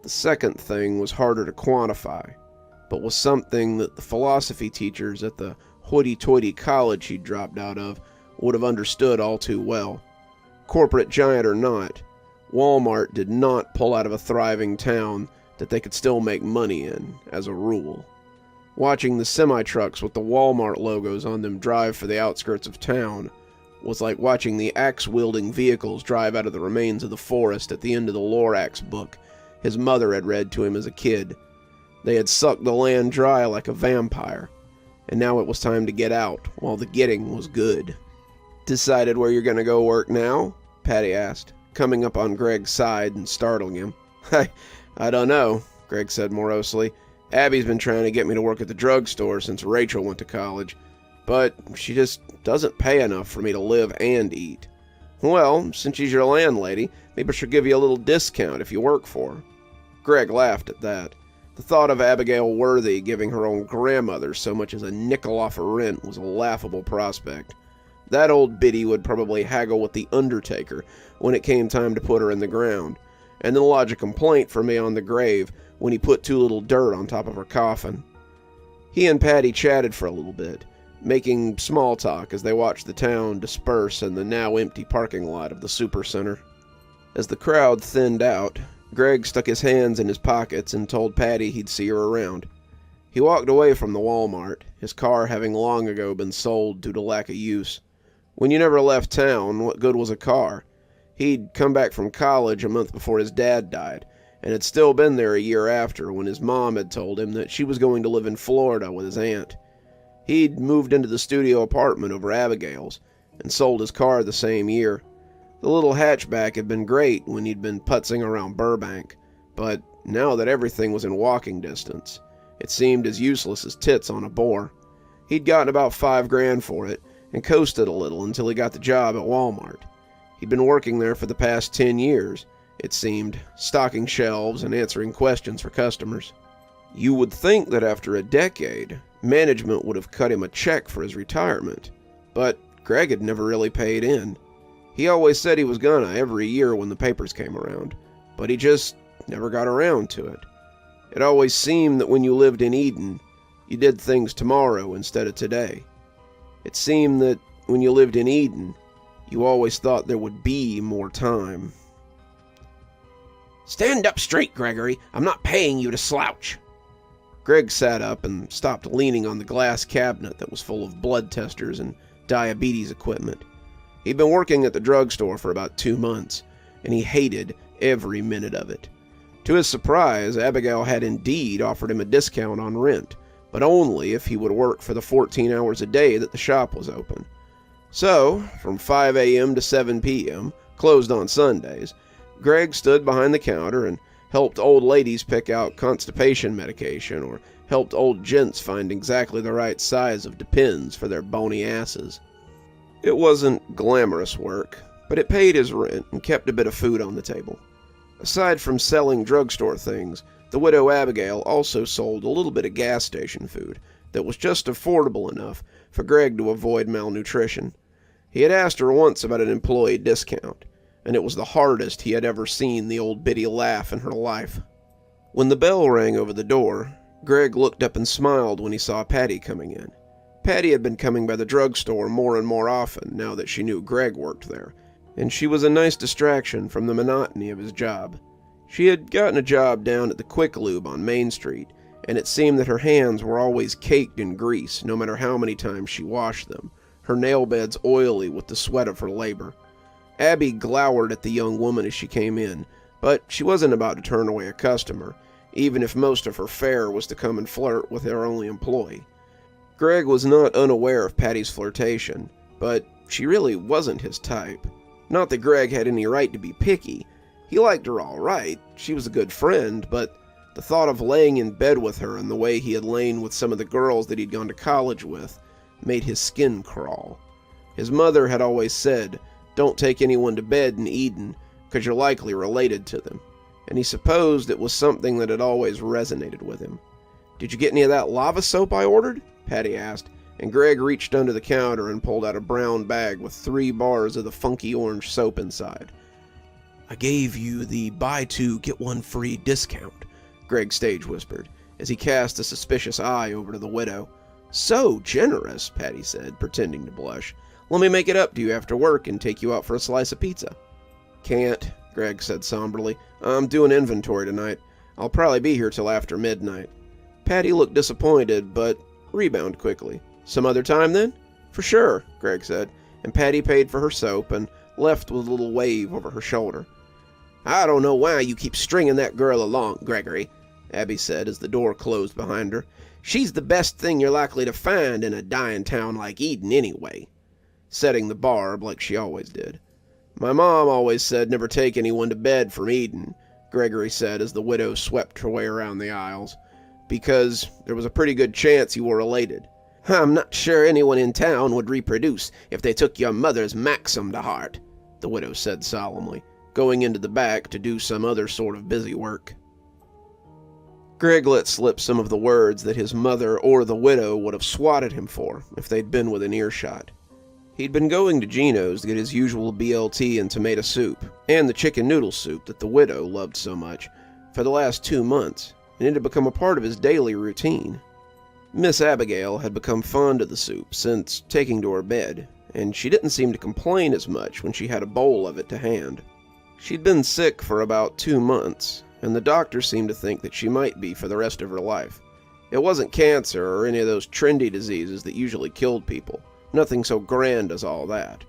[SPEAKER 1] The second thing was harder to quantify, but was something that the philosophy teachers at the hoity-toity college he'd dropped out of would have understood all too well. Corporate giant or not, Walmart did not pull out of a thriving town that they could still make money in, as a rule. Watching the semi-trucks with the Walmart logos on them drive for the outskirts of town was like watching the axe-wielding vehicles drive out of the remains of the forest at the end of the Lorax book his mother had read to him as a kid. They had sucked the land dry like a vampire, and now it was time to get out while the getting was good. "Decided where you're going to go work now?" Patty asked, coming up on Greg's side and startling him. I don't know," Greg said morosely. "Abby's been trying to get me to work at the drugstore since Rachel went to college, but she just doesn't pay enough for me to live and eat." "Well, since she's your landlady, maybe she'll give you a little discount if you work for her." Greg laughed at that. The thought of Abigail Worthy giving her own grandmother so much as a nickel off her rent was a laughable prospect. That old biddy would probably haggle with the undertaker when it came time to put her in the ground, and then lodge a complaint for me on the grave when he put too little dirt on top of her coffin. He and Patty chatted for a little bit, making small talk as they watched the town disperse in the now empty parking lot of the supercenter. As the crowd thinned out, Greg stuck his hands in his pockets and told Patty he'd see her around. He walked away from the Walmart, his car having long ago been sold due to lack of use. When you never left town, what good was a car? He'd come back from college a month before his dad died, and had still been there a year after when his mom had told him that she was going to live in Florida with his aunt. He'd moved into the studio apartment over Abigail's, and sold his car the same year. The little hatchback had been great when he'd been putzing around Burbank, but now that everything was in walking distance, it seemed as useless as tits on a boar. He'd gotten about $5,000 for it, and coasted a little until he got the job at Walmart. He'd been working there for the past 10 years, it seemed, stocking shelves and answering questions for customers. You would think that after a decade, management would have cut him a check for his retirement. But Greg had never really paid in. He always said he was gonna every year when the papers came around, but he just never got around to it. It always seemed that when you lived in Eden, you did things tomorrow instead of today. It seemed that when you lived in Eden, you always thought there would be more time.
[SPEAKER 3] Stand up straight, Gregory. I'm not paying you to slouch.
[SPEAKER 1] Greg sat up and stopped leaning on the glass cabinet that was full of blood testers and diabetes equipment. He'd been working at the drugstore for about 2 months, and he hated every minute of it. To his surprise, Abigail had indeed offered him a discount on rent, but only if he would work for the 14 hours a day that the shop was open. So, from 5 a.m. to 7 p.m., closed on Sundays, Greg stood behind the counter and helped old ladies pick out constipation medication or helped old gents find exactly the right size of Depends for their bony asses. It wasn't glamorous work, but it paid his rent and kept a bit of food on the table. Aside from selling drugstore things, the widow Abigail also sold a little bit of gas station food that was just affordable enough for Greg to avoid malnutrition. He had asked her once about an employee discount, and it was the hardest he had ever seen the old biddy laugh in her life. When the bell rang over the door, Greg looked up and smiled when he saw Patty coming in. Patty had been coming by the drugstore more and more often now that she knew Greg worked there, and she was a nice distraction from the monotony of his job. She had gotten a job down at the Quick Lube on Main Street, and it seemed that her hands were always caked in grease no matter how many times she washed them, her nail beds oily with the sweat of her labor. Abby glowered at the young woman as she came in, but she wasn't about to turn away a customer, even if most of her fare was to come and flirt with their only employee. Greg was not unaware of Patty's flirtation, but she really wasn't his type. Not that Greg had any right to be picky. He liked her all right, she was a good friend, but the thought of laying in bed with her in the way he had lain with some of the girls that he'd gone to college with made his skin crawl. His mother had always said, "Don't take anyone to bed in Eden, 'cause you're likely related to them," and he supposed it was something that had always resonated with him. "Did you get any of that lava soap I ordered?" Patty asked, and Greg reached under the counter and pulled out a brown bag with 3 bars of the funky orange soap inside. "I gave you the buy 2, get 1 free discount," Greg stage whispered, as he cast a suspicious eye over to the widow. "So generous," Patty said, pretending to blush. "Let me make it up to you after work and take you out for a slice of pizza." "Can't," Greg said somberly. "I'm doing inventory tonight. I'll probably be here till after midnight." Patty looked disappointed, but rebounded quickly. "Some other time, then?" "For sure," Greg said, and Patty paid for her soap and left with a little wave over her shoulder. "I don't know why you keep stringing that girl along, Gregory," Abby said as the door closed behind her. "She's the best thing you're likely to find in a dying town like Eden anyway," setting the barb like she always did. "My mom always said never take anyone to bed from Eden," Gregory said as the widow swept her way around the aisles, "because there was a pretty good chance you were related." "I'm not sure anyone in town would reproduce if they took your mother's maxim to heart," the widow said solemnly, going into the back to do some other sort of busy work. Greg let slip some of the words that his mother or the widow would have swatted him for if they'd been within earshot. He'd been going to Gino's to get his usual BLT and tomato soup, and the chicken noodle soup that the widow loved so much, for the last 2 months, and it had become a part of his daily routine. Miss Abigail had become fond of the soup since taking to her bed, and she didn't seem to complain as much when she had a bowl of it to hand. She'd been sick for about 2 months, and the doctor seemed to think that she might be for the rest of her life. It wasn't cancer or any of those trendy diseases that usually killed people. Nothing so grand as all that.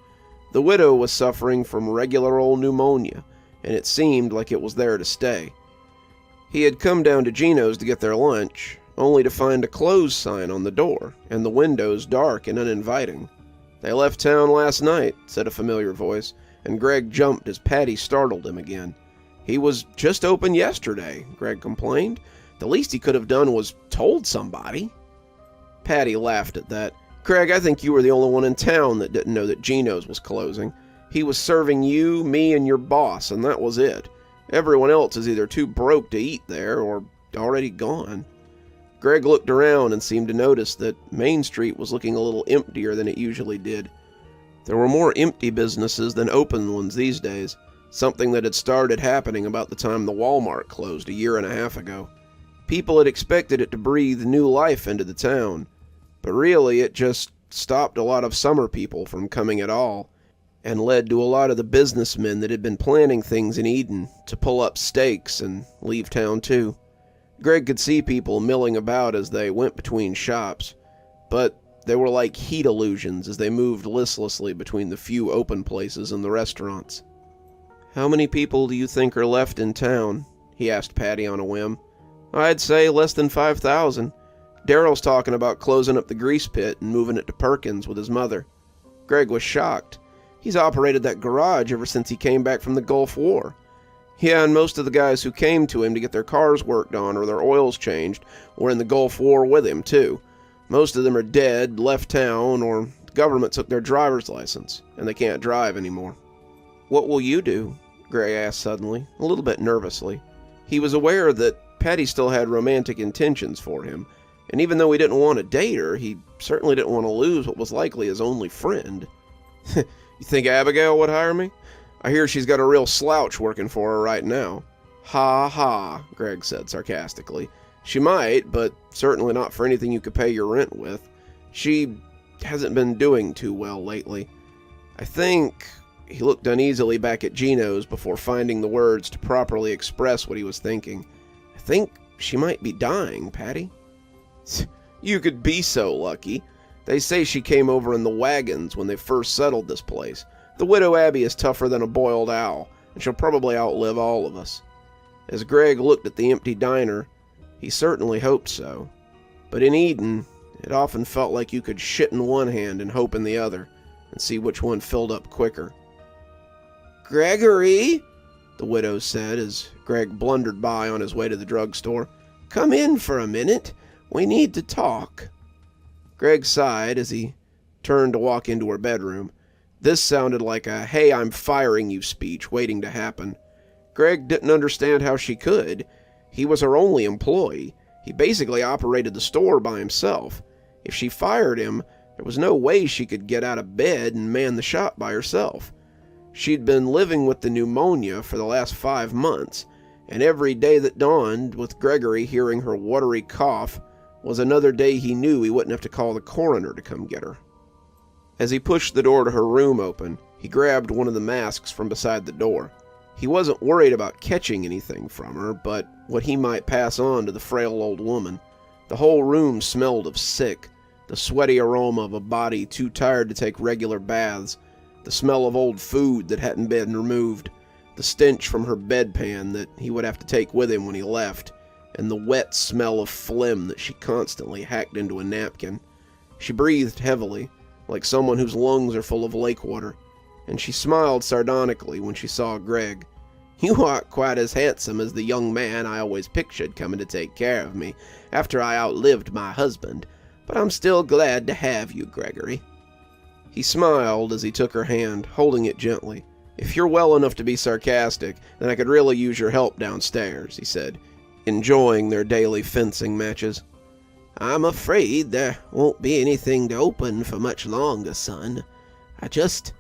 [SPEAKER 1] The widow was suffering from regular old pneumonia, and it seemed like it was there to stay. He had come down to Gino's to get their lunch, only to find a closed sign on the door, and the windows dark and uninviting. "They left town last night," said a familiar voice, and Greg jumped as Patty startled him again. "He was just open yesterday," Greg complained. "The least he could have done was told somebody." Patty laughed at that. "Greg, I think you were the only one in town that didn't know that Gino's was closing. He was serving you, me, and your boss, and that was it. Everyone else is either too broke to eat there or already gone." Greg looked around and seemed to notice that Main Street was looking a little emptier than it usually did. There were more empty businesses than open ones these days, something that had started happening about the time the Walmart closed a year and a half ago. People had expected it to breathe new life into the town, but really it just stopped a lot of summer people from coming at all, and led to a lot of the businessmen that had been planning things in Eden to pull up stakes and leave town too. Greg could see people milling about as they went between shops, but they were like heat illusions as they moved listlessly between the few open places and the restaurants. "How many people do you think are left in town?" he asked Patty on a whim. "I'd say less than 5,000. Daryl's talking about closing up the grease pit and moving it to Perkins with his mother." Greg was shocked. He's operated that garage ever since he came back from the Gulf War. Yeah, and most of the guys who came to him to get their cars worked on or their oils changed were in the Gulf War with him, too. Most of them are dead, left town, or the government took their driver's license, and they can't drive anymore. "What will you do?" Greg asked suddenly, a little bit nervously. He was aware that Patty still had romantic intentions for him, and even though he didn't want to date her, he certainly didn't want to lose what was likely his only friend. "You think Abigail would hire me? I hear she's got a real slouch working for her right now." "Ha ha," Greg said sarcastically. "She might, but certainly not for anything you could pay your rent with. She hasn't been doing too well lately. I think..." He looked uneasily back at Gino's before finding the words to properly express what he was thinking. "I think she might be dying, Patty." "You could be so lucky. They say she came over in the wagons when they first settled this place. The Widow Abby is tougher than a boiled owl, and she'll probably outlive all of us." As Greg looked at the empty diner, he certainly hoped so. But in Eden, it often felt like you could shit in one hand and hope in the other, and see which one filled up quicker. "Gregory," the widow said as Greg blundered by on his way to the drugstore, "come in for a minute. We need to talk." Greg sighed as he turned to walk into her bedroom. This sounded like a "hey, I'm firing you" speech waiting to happen. Greg didn't understand how she could. He was her only employee. He basically operated the store by himself. If she fired him, there was no way she could get out of bed and man the shop by herself. She'd been living with the pneumonia for the last 5 months, and every day that dawned with Gregory hearing her watery cough was another day he knew he wouldn't have to call the coroner to come get her. As he pushed the door to her room open, he grabbed one of the masks from beside the door. He wasn't worried about catching anything from her, but what he might pass on to the frail old woman. The whole room smelled of sick, the sweaty aroma of a body too tired to take regular baths, the smell of old food that hadn't been removed, the stench from her bedpan that he would have to take with him when he left, and the wet smell of phlegm that she constantly hacked into a napkin. She breathed heavily, like someone whose lungs are full of lake water, and she smiled sardonically when she saw Greg. "You aren't quite as handsome as the young man I always pictured coming to take care of me after I outlived my husband, but I'm still glad to have you, Gregory." He smiled as he took her hand, holding it gently. "If you're well enough to be sarcastic, then I could really use your help downstairs," he said, enjoying their daily fencing matches. "I'm afraid there won't be anything to open for much longer, son. I just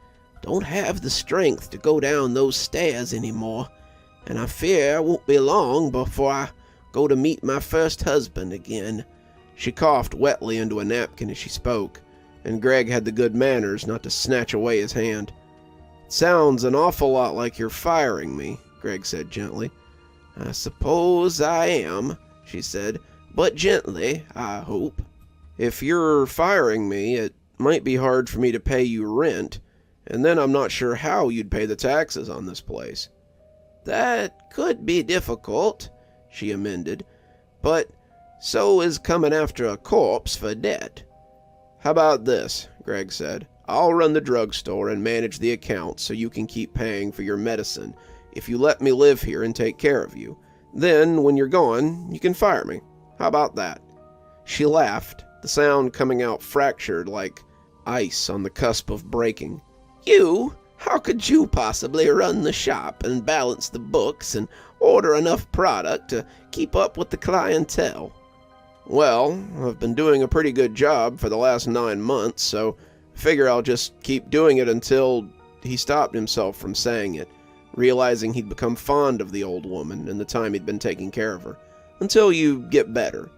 [SPEAKER 1] don't have the strength to go down those stairs anymore, and I fear it won't be long before I go to meet my first husband again." She coughed wetly into a napkin as she spoke, and Greg had the good manners not to snatch away his hand. "It sounds an awful lot like you're firing me," Greg said gently. "I suppose I am," she said, "but gently, I hope." "If you're firing me, it might be hard for me to pay you rent, and then I'm not sure how you'd pay the taxes on this place." "That could be difficult," she amended, "but so is coming after a corpse for debt." "How about this?" Greg said. "I'll run the drugstore and manage the accounts so you can keep paying for your medicine if you let me live here and take care of you. Then, when you're gone, you can fire me. How about that?" She laughed, the sound coming out fractured like ice on the cusp of breaking. "You? How could you possibly run the shop and balance the books and order enough product to keep up with the clientele?" Well, I've been doing a pretty good job for the last 9 months, so I figure I'll just keep doing it until... He stopped himself from saying it, realizing he'd become fond of the old woman and the time he'd been taking care of her. Until you get better.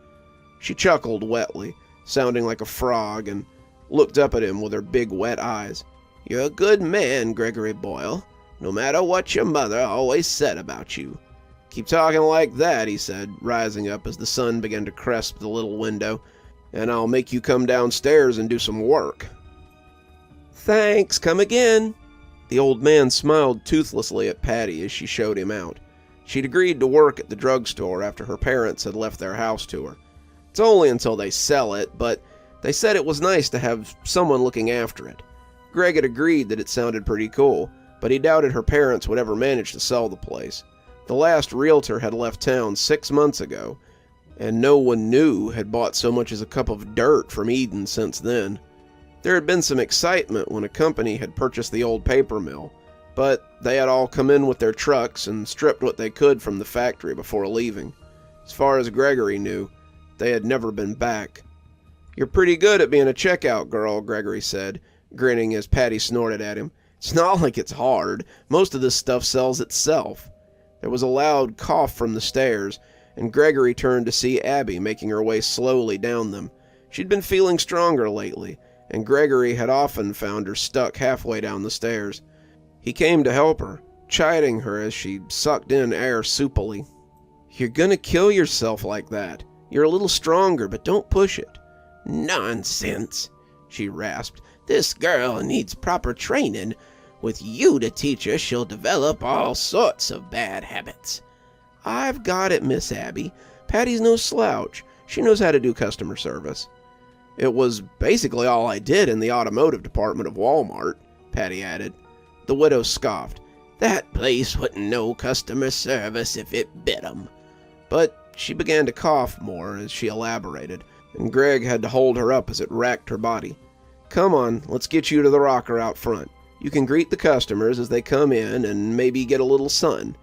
[SPEAKER 1] She chuckled wetly, sounding like a frog, and looked up at him with her big wet eyes. You're a good man, Gregory Boyle, no matter what your mother always said about you. Keep talking like that, he said, rising up as the sun began to cresp the little window, and I'll make you come downstairs and do some work. Thanks, come again. The old man smiled toothlessly at Patty as she showed him out. She'd agreed to work at the drugstore after her parents had left their house to her. It's only until they sell it, but they said it was nice to have someone looking after it. Greg had agreed that it sounded pretty cool, but he doubted her parents would ever manage to sell the place. The last realtor had left town 6 months ago, and no one new had bought so much as a cup of dirt from Edan since then. There had been some excitement when a company had purchased the old paper mill, but they had all come in with their trucks and stripped what they could from the factory before leaving. As far as Gregory knew, they had never been back. You're pretty good at being a checkout girl, Gregory said, grinning as Patty snorted at him. It's not like it's hard. Most of this stuff sells itself. There was a loud cough from the stairs, and Gregory turned to see Abby making her way slowly down them. She'd been feeling stronger lately, and Gregory had often found her stuck halfway down the stairs. He came to help her, chiding her as she sucked in air soupily. You're gonna kill yourself like that. You're a little stronger, but don't push it. Nonsense, she rasped. This girl needs proper training. With you to teach her, she'll develop all sorts of bad habits. I've got it, Miss Abby. Patty's no slouch. She knows how to do customer service. It was basically all I did in the automotive department of Walmart, Patty added. The widow scoffed. That place wouldn't know customer service if it bit 'em. But she began to cough more as she elaborated, and Greg had to hold her up as it racked her body. Come on, let's get you to the rocker out front. You can greet the customers as they come in and maybe get a little sun.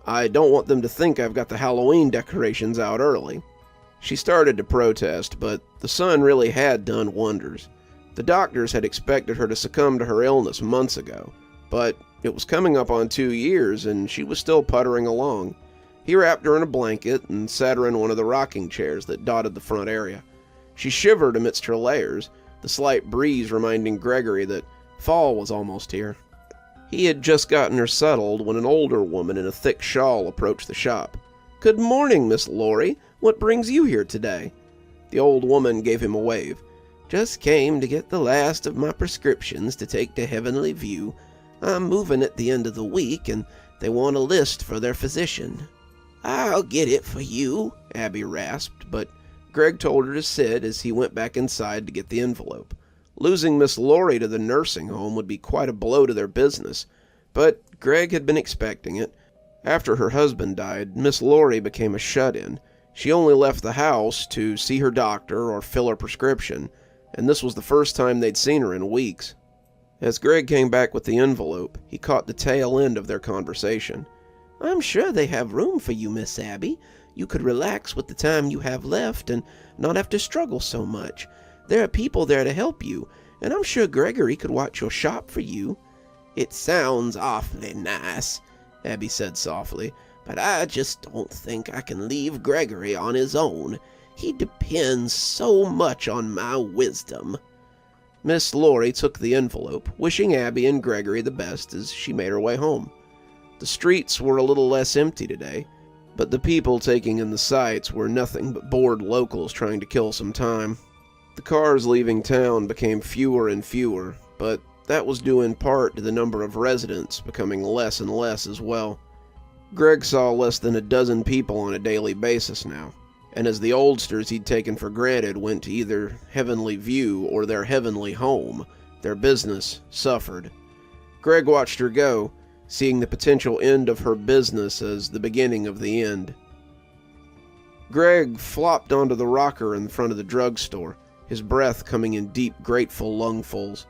[SPEAKER 1] I don't want them to think I've got the Halloween decorations out early. She started to protest, but the sun really had done wonders. The doctors had expected her to succumb to her illness months ago, but it was coming up on 2 years and she was still puttering along. He wrapped her in a blanket and sat her in one of the rocking chairs that dotted the front area. She shivered amidst her layers, the slight breeze reminding Gregory that fall was almost here. He had just gotten her settled when an older woman in a thick shawl approached the shop. Good morning, Miss Laurie. What brings you here today? The old woman gave him a wave. Just came to get the last of my prescriptions to take to Heavenly View. I'm moving at the end of the week, and they want a list for their physician. I'll get it for you, Abby rasped, but Greg told her to sit as he went back inside to get the envelope. Losing Miss Laurie to the nursing home would be quite a blow to their business, but Greg had been expecting it. After her husband died, Miss Laurie became a shut-in. She only left the house to see her doctor or fill her prescription, and this was the first time they'd seen her in weeks. As Greg came back with the envelope, he caught the tail end of their conversation. I'm sure they have room for you, Miss Abby. You could relax with the time you have left and not have to struggle so much. There are people there to help you, and I'm sure Gregory could watch your shop for you. It sounds awfully nice, Abby said softly, but I just don't think I can leave Gregory on his own. He depends so much on my wisdom. Miss Laurie took the envelope, wishing Abby and Gregory the best as she made her way home. The streets were a little less empty today, but the people taking in the sights were nothing but bored locals trying to kill some time. The cars leaving town became fewer and fewer, but that was due in part to the number of residents becoming less and less as well. Greg saw less than a dozen people on a daily basis now, and as the oldsters he'd taken for granted went to either Heavenly View or their heavenly home, their business suffered. Greg watched her go, seeing the potential end of her business as the beginning of the end. Greg flopped onto the rocker in front of the drugstore, his breath coming in deep, grateful lungfuls.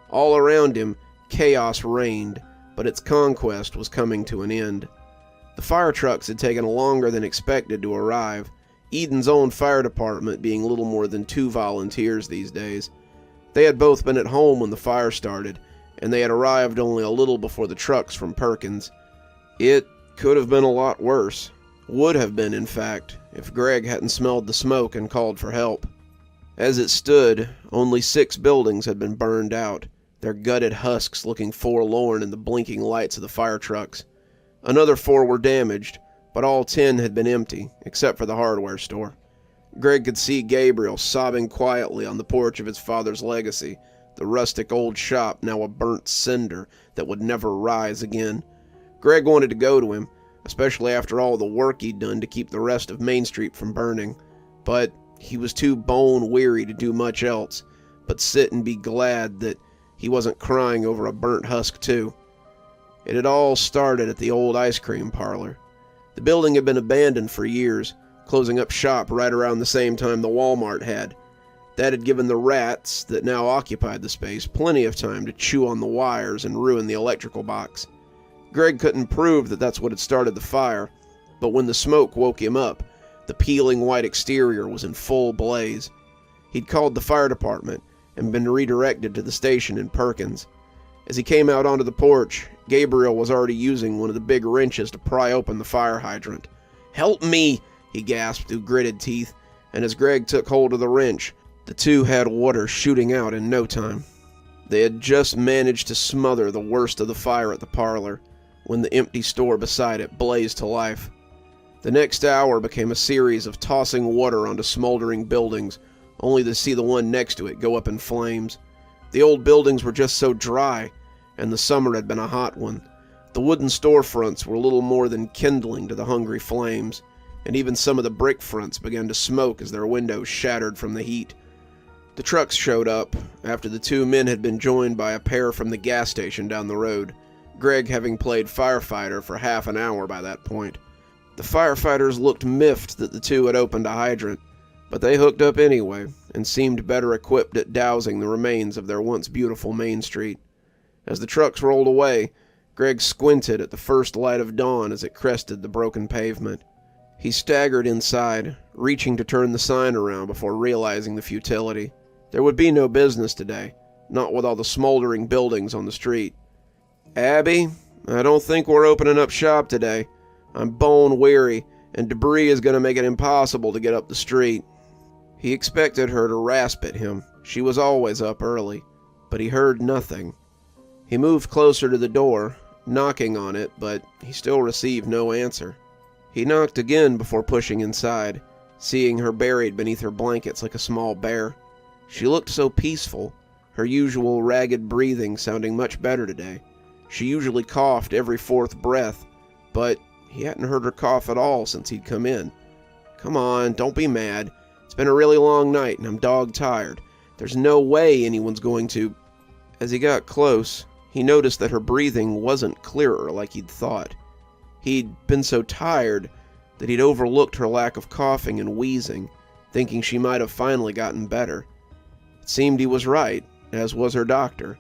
[SPEAKER 1] All around him, chaos reigned, but its conquest was coming to an end. The fire trucks had taken longer than expected to arrive. Edan's own fire department being little more than 2 volunteers these days. They had both been at home when the fire started, and they had arrived only a little before the trucks from Perkins. It could have been a lot worse. Would have been, in fact, if Greg hadn't smelled the smoke and called for help. As it stood, only 6 buildings had been burned out, their gutted husks looking forlorn in the blinking lights of the fire trucks. Another 4 were damaged, but all 10 had been empty, except for the hardware store. Greg could see Gabriel sobbing quietly on the porch of his father's legacy, the rustic old shop now a burnt cinder that would never rise again. Greg wanted to go to him, especially after all the work he'd done to keep the rest of Main Street from burning, but he was too bone-weary to do much else but sit and be glad that he wasn't crying over a burnt husk too. It had all started at the old ice cream parlor. The building had been abandoned for years, closing up shop right around the same time the Walmart had. That had given the rats that now occupied the space plenty of time to chew on the wires and ruin the electrical box. Greg couldn't prove that that's what had started the fire, but when the smoke woke him up, the peeling white exterior was in full blaze. He'd called the fire department and been redirected to the station in Perkins. As he came out onto the porch, Gabriel was already using one of the big wrenches to pry open the fire hydrant. "Help me!" he gasped through gritted teeth, and as Greg took hold of the wrench, the two had water shooting out in no time. They had just managed to smother the worst of the fire at the parlor, when the empty store beside it blazed to life. The next hour became a series of tossing water onto smoldering buildings, only to see the one next to it go up in flames. The old buildings were just so dry, and the summer had been a hot one. The wooden storefronts were little more than kindling to the hungry flames, and even some of the brick fronts began to smoke as their windows shattered from the heat. The trucks showed up, after the 2 men had been joined by a pair from the gas station down the road, Greg having played firefighter for half an hour by that point. The firefighters looked miffed that the 2 had opened a hydrant, but they hooked up anyway, and seemed better equipped at dousing the remains of their once beautiful Main Street. As the trucks rolled away, Greg squinted at the first light of dawn as it crested the broken pavement. He staggered inside, reaching to turn the sign around before realizing the futility. There would be no business today, not with all the smoldering buildings on the street. "Abby, I don't think we're opening up shop today. I'm bone weary, and debris is going to make it impossible to get up the street." He expected her to rasp at him. She was always up early, but he heard nothing. He moved closer to the door, knocking on it, but he still received no answer. He knocked again before pushing inside, seeing her buried beneath her blankets like a small bear. She looked so peaceful, her usual ragged breathing sounding much better today. She usually coughed every 4th breath, but he hadn't heard her cough at all since he'd come in. "Come on, don't be mad. It's been a really long night and I'm dog-tired. There's no way anyone's going to..." As he got close, he noticed that her breathing wasn't clearer like he'd thought. He'd been so tired that he'd overlooked her lack of coughing and wheezing, thinking she might have finally gotten better. It seemed he was right, as was her doctor.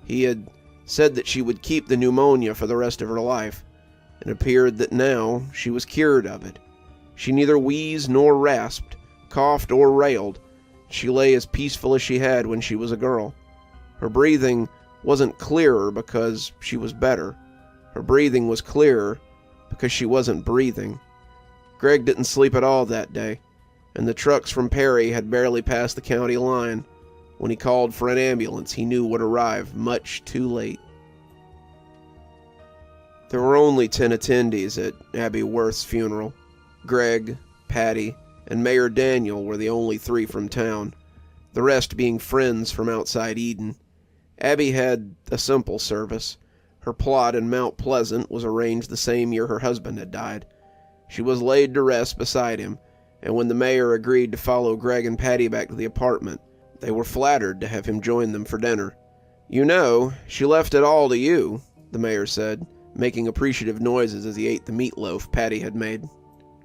[SPEAKER 1] He had said that she would keep the pneumonia for the rest of her life. It appeared that now she was cured of it. She neither wheezed nor rasped, coughed or railed. She lay as peaceful as she had when she was a girl. Her breathing wasn't clearer because she was better. Her breathing was clearer because she wasn't breathing. Greg didn't sleep at all that day, and the trucks from Perry had barely passed the county line. When he called for an ambulance, he knew would arrive much too late. There were only 10 attendees at Abby Worth's funeral. Greg, Patty, and Mayor Daniel were the only 3 from town, the rest being friends from outside Eden. Abby had a simple service. Her plot in Mount Pleasant was arranged the same year her husband had died. She was laid to rest beside him, and when the mayor agreed to follow Greg and Patty back to the apartment, they were flattered to have him join them for dinner. "You know, she left it all to you," the mayor said, making appreciative noises as he ate the meatloaf Patty had made.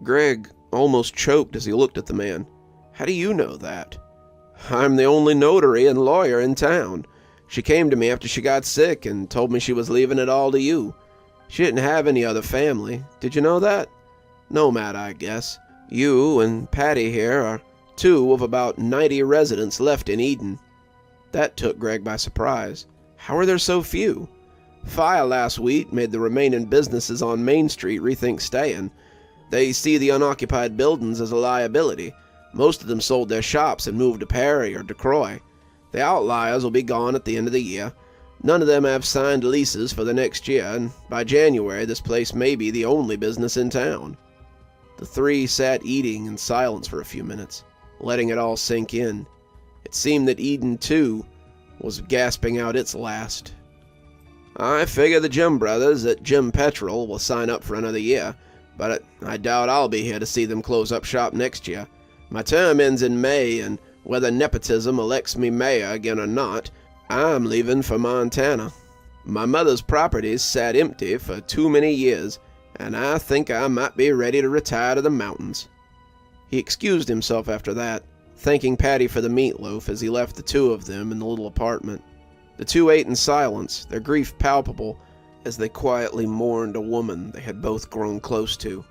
[SPEAKER 1] Greg almost choked as he looked at the man. "How do you know that?" "I'm the only notary and lawyer in town. She came to me after she got sick and told me she was leaving it all to you. She didn't have any other family. Did you know that?" "No, Matt, I guess. You and Patty here are 2 of about 90 residents left in Eden." That took Greg by surprise. How are there so few? Fire last week made the remaining businesses on Main Street rethink staying. They see the unoccupied buildings as a liability. Most of them sold their shops and moved to Perry or DeCroix. The outliers will be gone at the end of the year. None of them have signed leases for the next year, and by January this place may be the only business in town. The 3 sat eating in silence for a few minutes, letting it all sink in. It seemed that Eden, too, was gasping out its last. "I figure the Jim brothers at Jim Petrol will sign up for another year, but I doubt I'll be here to see them close up shop next year. My term ends in May, and whether nepotism elects me mayor again or not, I'm leaving for Montana. My mother's properties sat empty for too many years, and I think I might be ready to retire to the mountains." He excused himself after that, thanking Patty for the meatloaf as he left the 2 of them in the little apartment. The 2 ate in silence, their grief palpable as they quietly mourned a woman they had both grown close to.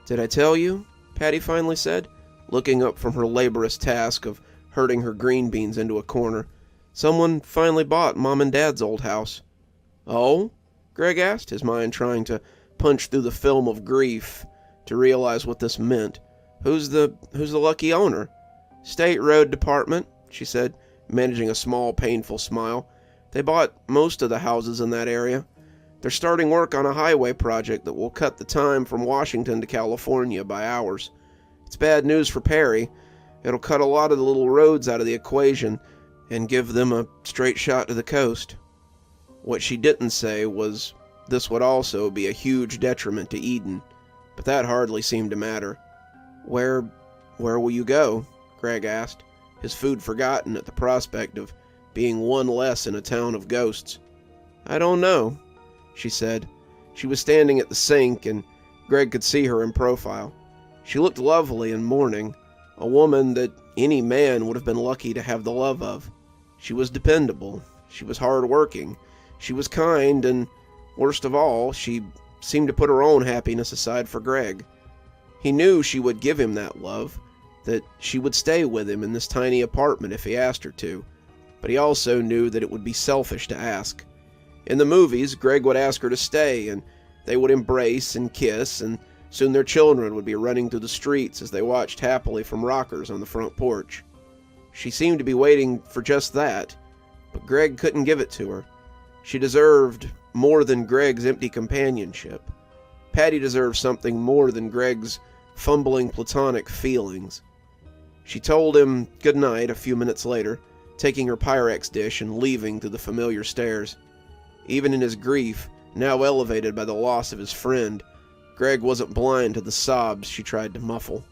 [SPEAKER 1] "Did I tell you?" Patty finally said, looking up from her laborious task of herding her green beans into a corner. "Someone finally bought Mom and Dad's old house." "Oh?" Greg asked, his mind trying to punch through the film of grief to realize what this meant. Who's the lucky owner?" "State Road Department," she said, managing a small, painful smile. "They bought most of the houses in that area. They're starting work on a highway project that will cut the time from Washington to California by hours. It's bad news for Perry. It'll cut a lot of the little roads out of the equation and give them a straight shot to the coast." What she didn't say was this would also be a huge detriment to Eden, but that hardly seemed to matter. Where will you go?" Greg asked, his food forgotten at the prospect of being one less in a town of ghosts. "I don't know," she said. She was standing at the sink, and Greg could see her in profile. She looked lovely in mourning, a woman that any man would have been lucky to have the love of. She was dependable, she was hard-working, she was kind, and, worst of all, she seemed to put her own happiness aside for Greg. He knew she would give him that love, that she would stay with him in this tiny apartment if he asked her to, but he also knew that it would be selfish to ask. In the movies, Greg would ask her to stay, and they would embrace and kiss, and soon their children would be running through the streets as they watched happily from rockers on the front porch. She seemed to be waiting for just that, but Greg couldn't give it to her. She deserved more than Greg's empty companionship. Patty deserved something more than Greg's fumbling platonic feelings. She told him good night a few minutes later, taking her Pyrex dish and leaving through the familiar stairs. Even in his grief, now elevated by the loss of his friend, Greg wasn't blind to the sobs she tried to muffle.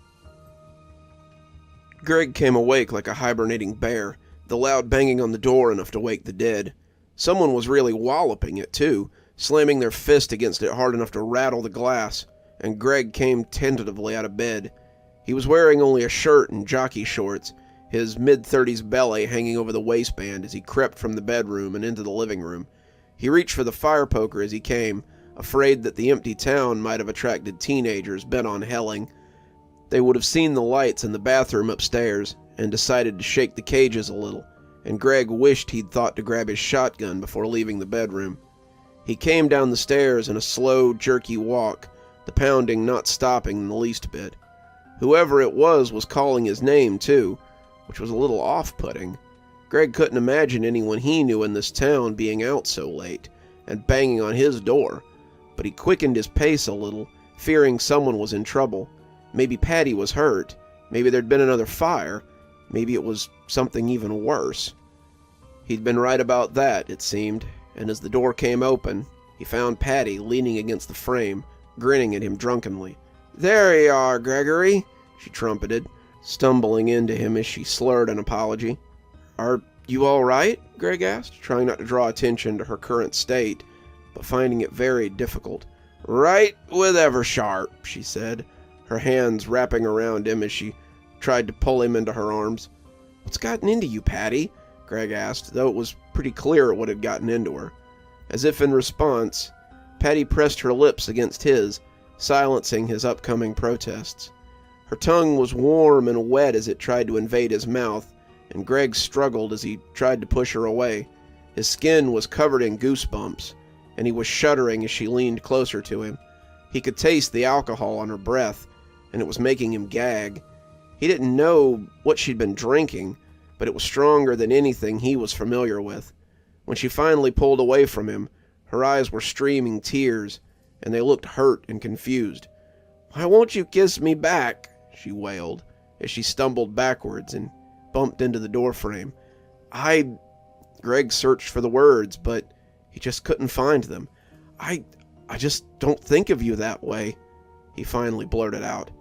[SPEAKER 1] Greg came awake like a hibernating bear, the loud banging on the door enough to wake the dead. Someone was really walloping it, too, slamming their fist against it hard enough to rattle the glass, and Greg came tentatively out of bed. He was wearing only a shirt and jockey shorts, his mid-30s belly hanging over the waistband as he crept from the bedroom and into the living room. He reached for the fire poker as he came, afraid that the empty town might have attracted teenagers bent on helling. They would have seen the lights in the bathroom upstairs and decided to shake the cages a little, and Greg wished he'd thought to grab his shotgun before leaving the bedroom. He came down the stairs in a slow, jerky walk, the pounding not stopping in the least bit. Whoever it was calling his name, too, which was a little off-putting. Greg couldn't imagine anyone he knew in this town being out so late and banging on his door, but he quickened his pace a little, fearing someone was in trouble. Maybe Patty was hurt, maybe there'd been another fire, maybe it was something even worse. He'd been right about that, it seemed, and as the door came open, he found Patty leaning against the frame, grinning at him drunkenly. "There you are, Gregory," she trumpeted, stumbling into him as she slurred an apology. "Are you all right?" Greg asked, trying not to draw attention to her current state, but finding it very difficult. "Right with Eversharp," she said, her hands wrapping around him as she tried to pull him into her arms. "What's gotten into you, Patty?" Greg asked, though it was pretty clear what had gotten into her. As if in response, Patty pressed her lips against his, silencing his upcoming protests. Her Her tongue was warm and wet as it tried to invade his mouth, and Greg struggled as he tried to push her away. His skin was covered in goosebumps, and he was shuddering as she leaned closer to him. He could taste the alcohol on her breath, and it was making him gag. He didn't know what she'd been drinking, but it was stronger than anything he was familiar with. When she finally pulled away from him, her eyes were streaming tears, and they looked hurt and confused. "Why won't you kiss me back?" she wailed, as she stumbled backwards and bumped into the doorframe. Greg searched for the words, but he just couldn't find them. I just don't think of you that way," he finally blurted out.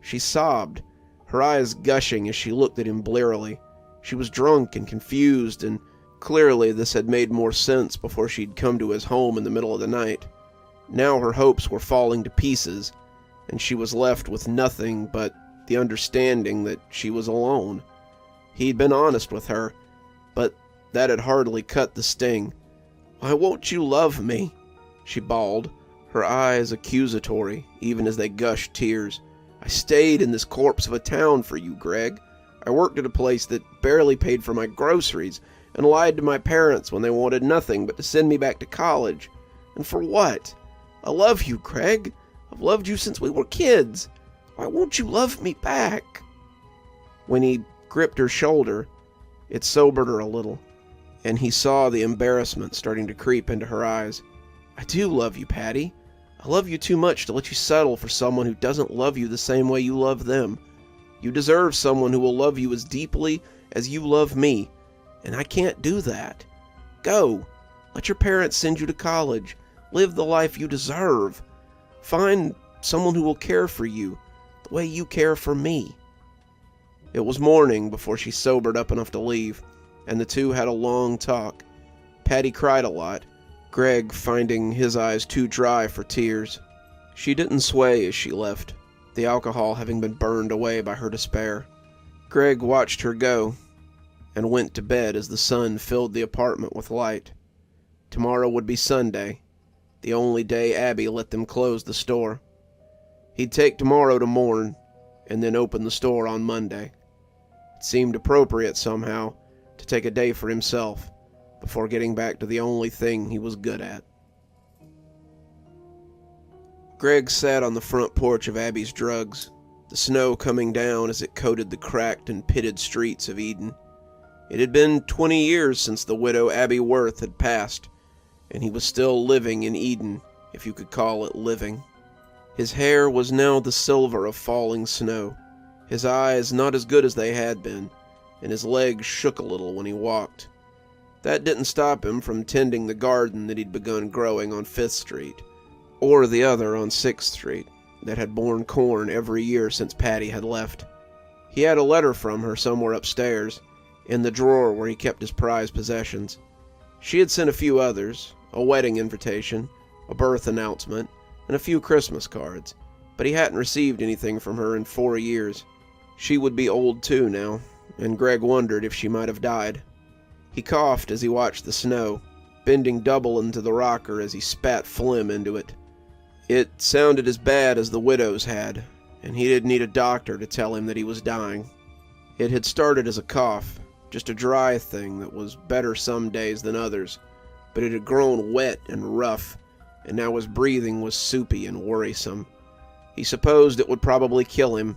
[SPEAKER 1] She sobbed, her eyes gushing as she looked at him blearily. She was drunk and confused, and clearly this had made more sense before she'd come to his home in the middle of the night. Now her hopes were falling to pieces, and she was left with nothing but the understanding that she was alone. He'd been honest with her, but that had hardly cut the sting. "Why won't you love me?" she bawled, her eyes accusatory even as they gushed tears. "I stayed in this corpse of a town for you, Greg. I worked at a place that barely paid for my groceries and lied to my parents when they wanted nothing but to send me back to college. And for what? I love you, Greg. I've loved you since we were kids. Why won't you love me back?" When he gripped her shoulder, it sobered her a little, and he saw the embarrassment starting to creep into her eyes. "I do love you, Patty. I love you too much to let you settle for someone who doesn't love you the same way you love them. You deserve someone who will love you as deeply as you love me, and I can't do that. Go. Let your parents send you to college. Live the life you deserve. Find someone who will care for you the way you care for me." It was morning before she sobered up enough to leave, and the two had a long talk. Patty cried a lot, Greg finding his eyes too dry for tears. She didn't sway as she left, the alcohol having been burned away by her despair. Greg watched her go, and went to bed as the sun filled the apartment with light. Tomorrow would be Sunday, the only day Abby let them close the store. He'd take tomorrow to mourn, and then open the store on Monday. It seemed appropriate somehow to take a day for himself before getting back to the only thing he was good at. Greg sat on the front porch of Abby's Drugs, the snow coming down as it coated the cracked and pitted streets of Eden. It had been 20 years since the widow Abby Worth had passed, and he was still living in Eden, if you could call it living. His hair was now the silver of falling snow, his eyes not as good as they had been, and his legs shook a little when he walked. That didn't stop him from tending the garden that he'd begun growing on 5th Street, or the other on 6th Street, that had borne corn every year since Patty had left. He had a letter from her somewhere upstairs, in the drawer where he kept his prized possessions. She had sent a few others, a wedding invitation, a birth announcement, and a few Christmas cards, but he hadn't received anything from her in 4 years. She would be old too now, and Greg wondered if she might have died. He coughed as he watched the snow, bending double into the rocker as he spat phlegm into it. It sounded as bad as the widow's had, and he didn't need a doctor to tell him that he was dying. It had started as a cough, just a dry thing that was better some days than others, but it had grown wet and rough, and now his breathing was soupy and worrisome. He supposed it would probably kill him,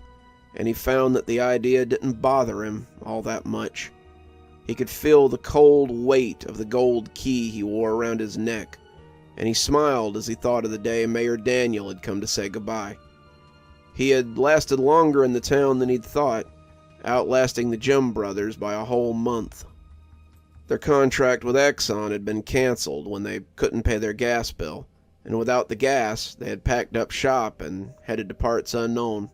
[SPEAKER 1] and he found that the idea didn't bother him all that much. He could feel the cold weight of the gold key he wore around his neck, and he smiled as he thought of the day Mayor Daniel had come to say goodbye. He had lasted longer in the town than he'd thought, outlasting the Jim brothers by a whole month. Their contract with Exxon had been canceled when they couldn't pay their gas bill, and without the gas, they had packed up shop and headed to parts unknown.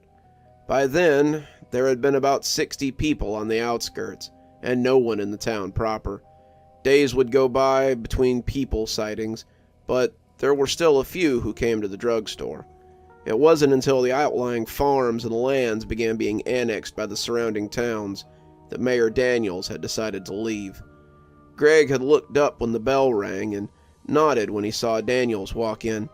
[SPEAKER 1] By then, there had been about 60 people on the outskirts, and no one in the town proper. Days would go by between people sightings, but there were still a few who came to the drugstore. It wasn't until the outlying farms and lands began being annexed by the surrounding towns that Mayor Daniels had decided to leave. Greg had looked up when the bell rang and nodded when he saw Daniels walk in.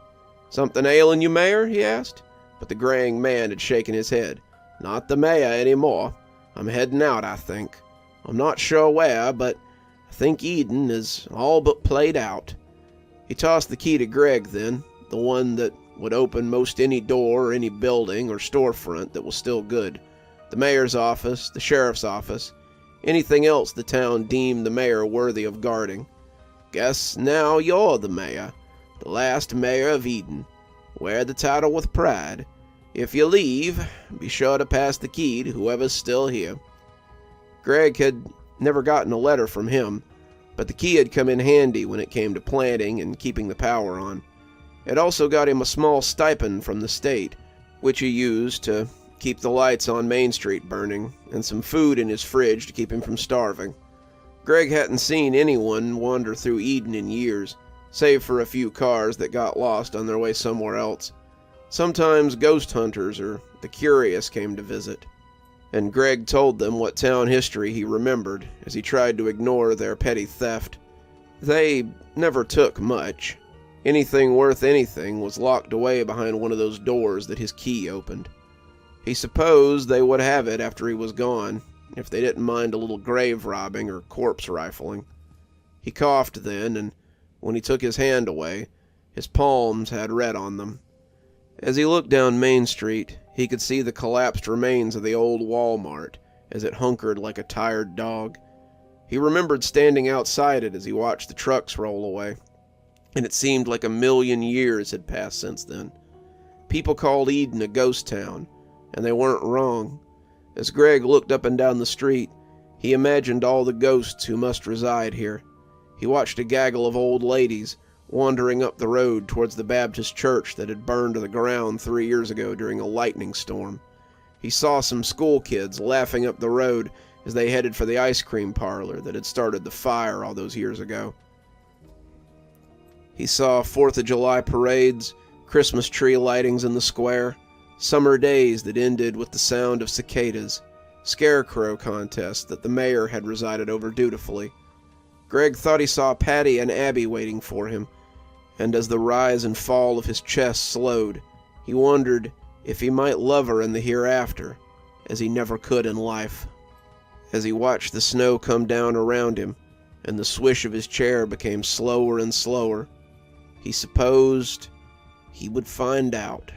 [SPEAKER 1] "Something ailing you, Mayor?" he asked, but the graying man had shaken his head. Not the mayor anymore. I'm heading out, I think. I'm not sure where, but I think Edan is all but played out." He tossed the key to Greg then, the one that would open most any door or any building or storefront that was still good. The mayor's office, the sheriff's office, anything else the town deemed the mayor worthy of guarding. "Guess now you're the mayor, the last mayor of Edan. Wear the title with pride. If you leave, be sure to pass the key to whoever's still here." Greg had never gotten a letter from him, but the key had come in handy when it came to planting and keeping the power on. It also got him a small stipend from the state, which he used to keep the lights on Main Street burning, and some food in his fridge to keep him from starving. Greg hadn't seen anyone wander through Edan in years, save for a few cars that got lost on their way somewhere else. Sometimes ghost hunters or the curious came to visit, and Greg told them what town history he remembered as he tried to ignore their petty theft. They never took much. Anything worth anything was locked away behind one of those doors that his key opened. He supposed they would have it after he was gone, if they didn't mind a little grave robbing or corpse rifling. He coughed then, and when he took his hand away, his palms had red on them. As he looked down Main Street, he could see the collapsed remains of the old Walmart as it hunkered like a tired dog. He remembered standing outside it as he watched the trucks roll away, and it seemed like 1,000,000 years had passed since then. People called Edan a ghost town, and they weren't wrong. As Greg looked up and down the street, he imagined all the ghosts who must reside here. He watched a gaggle of old ladies wandering up the road towards the Baptist church that had burned to the ground 3 years ago during a lightning storm. He saw some school kids laughing up the road as they headed for the ice cream parlor that had started the fire all those years ago. He saw 4th of July parades, Christmas tree lightings in the square, summer days that ended with the sound of cicadas, scarecrow contests that the mayor had resided over dutifully. Greg thought he saw Patty and Abby waiting for him, and as the rise and fall of his chest slowed, he wondered if he might love her in the hereafter, as he never could in life. As he watched the snow come down around him, and the swish of his chair became slower and slower, he supposed he would find out.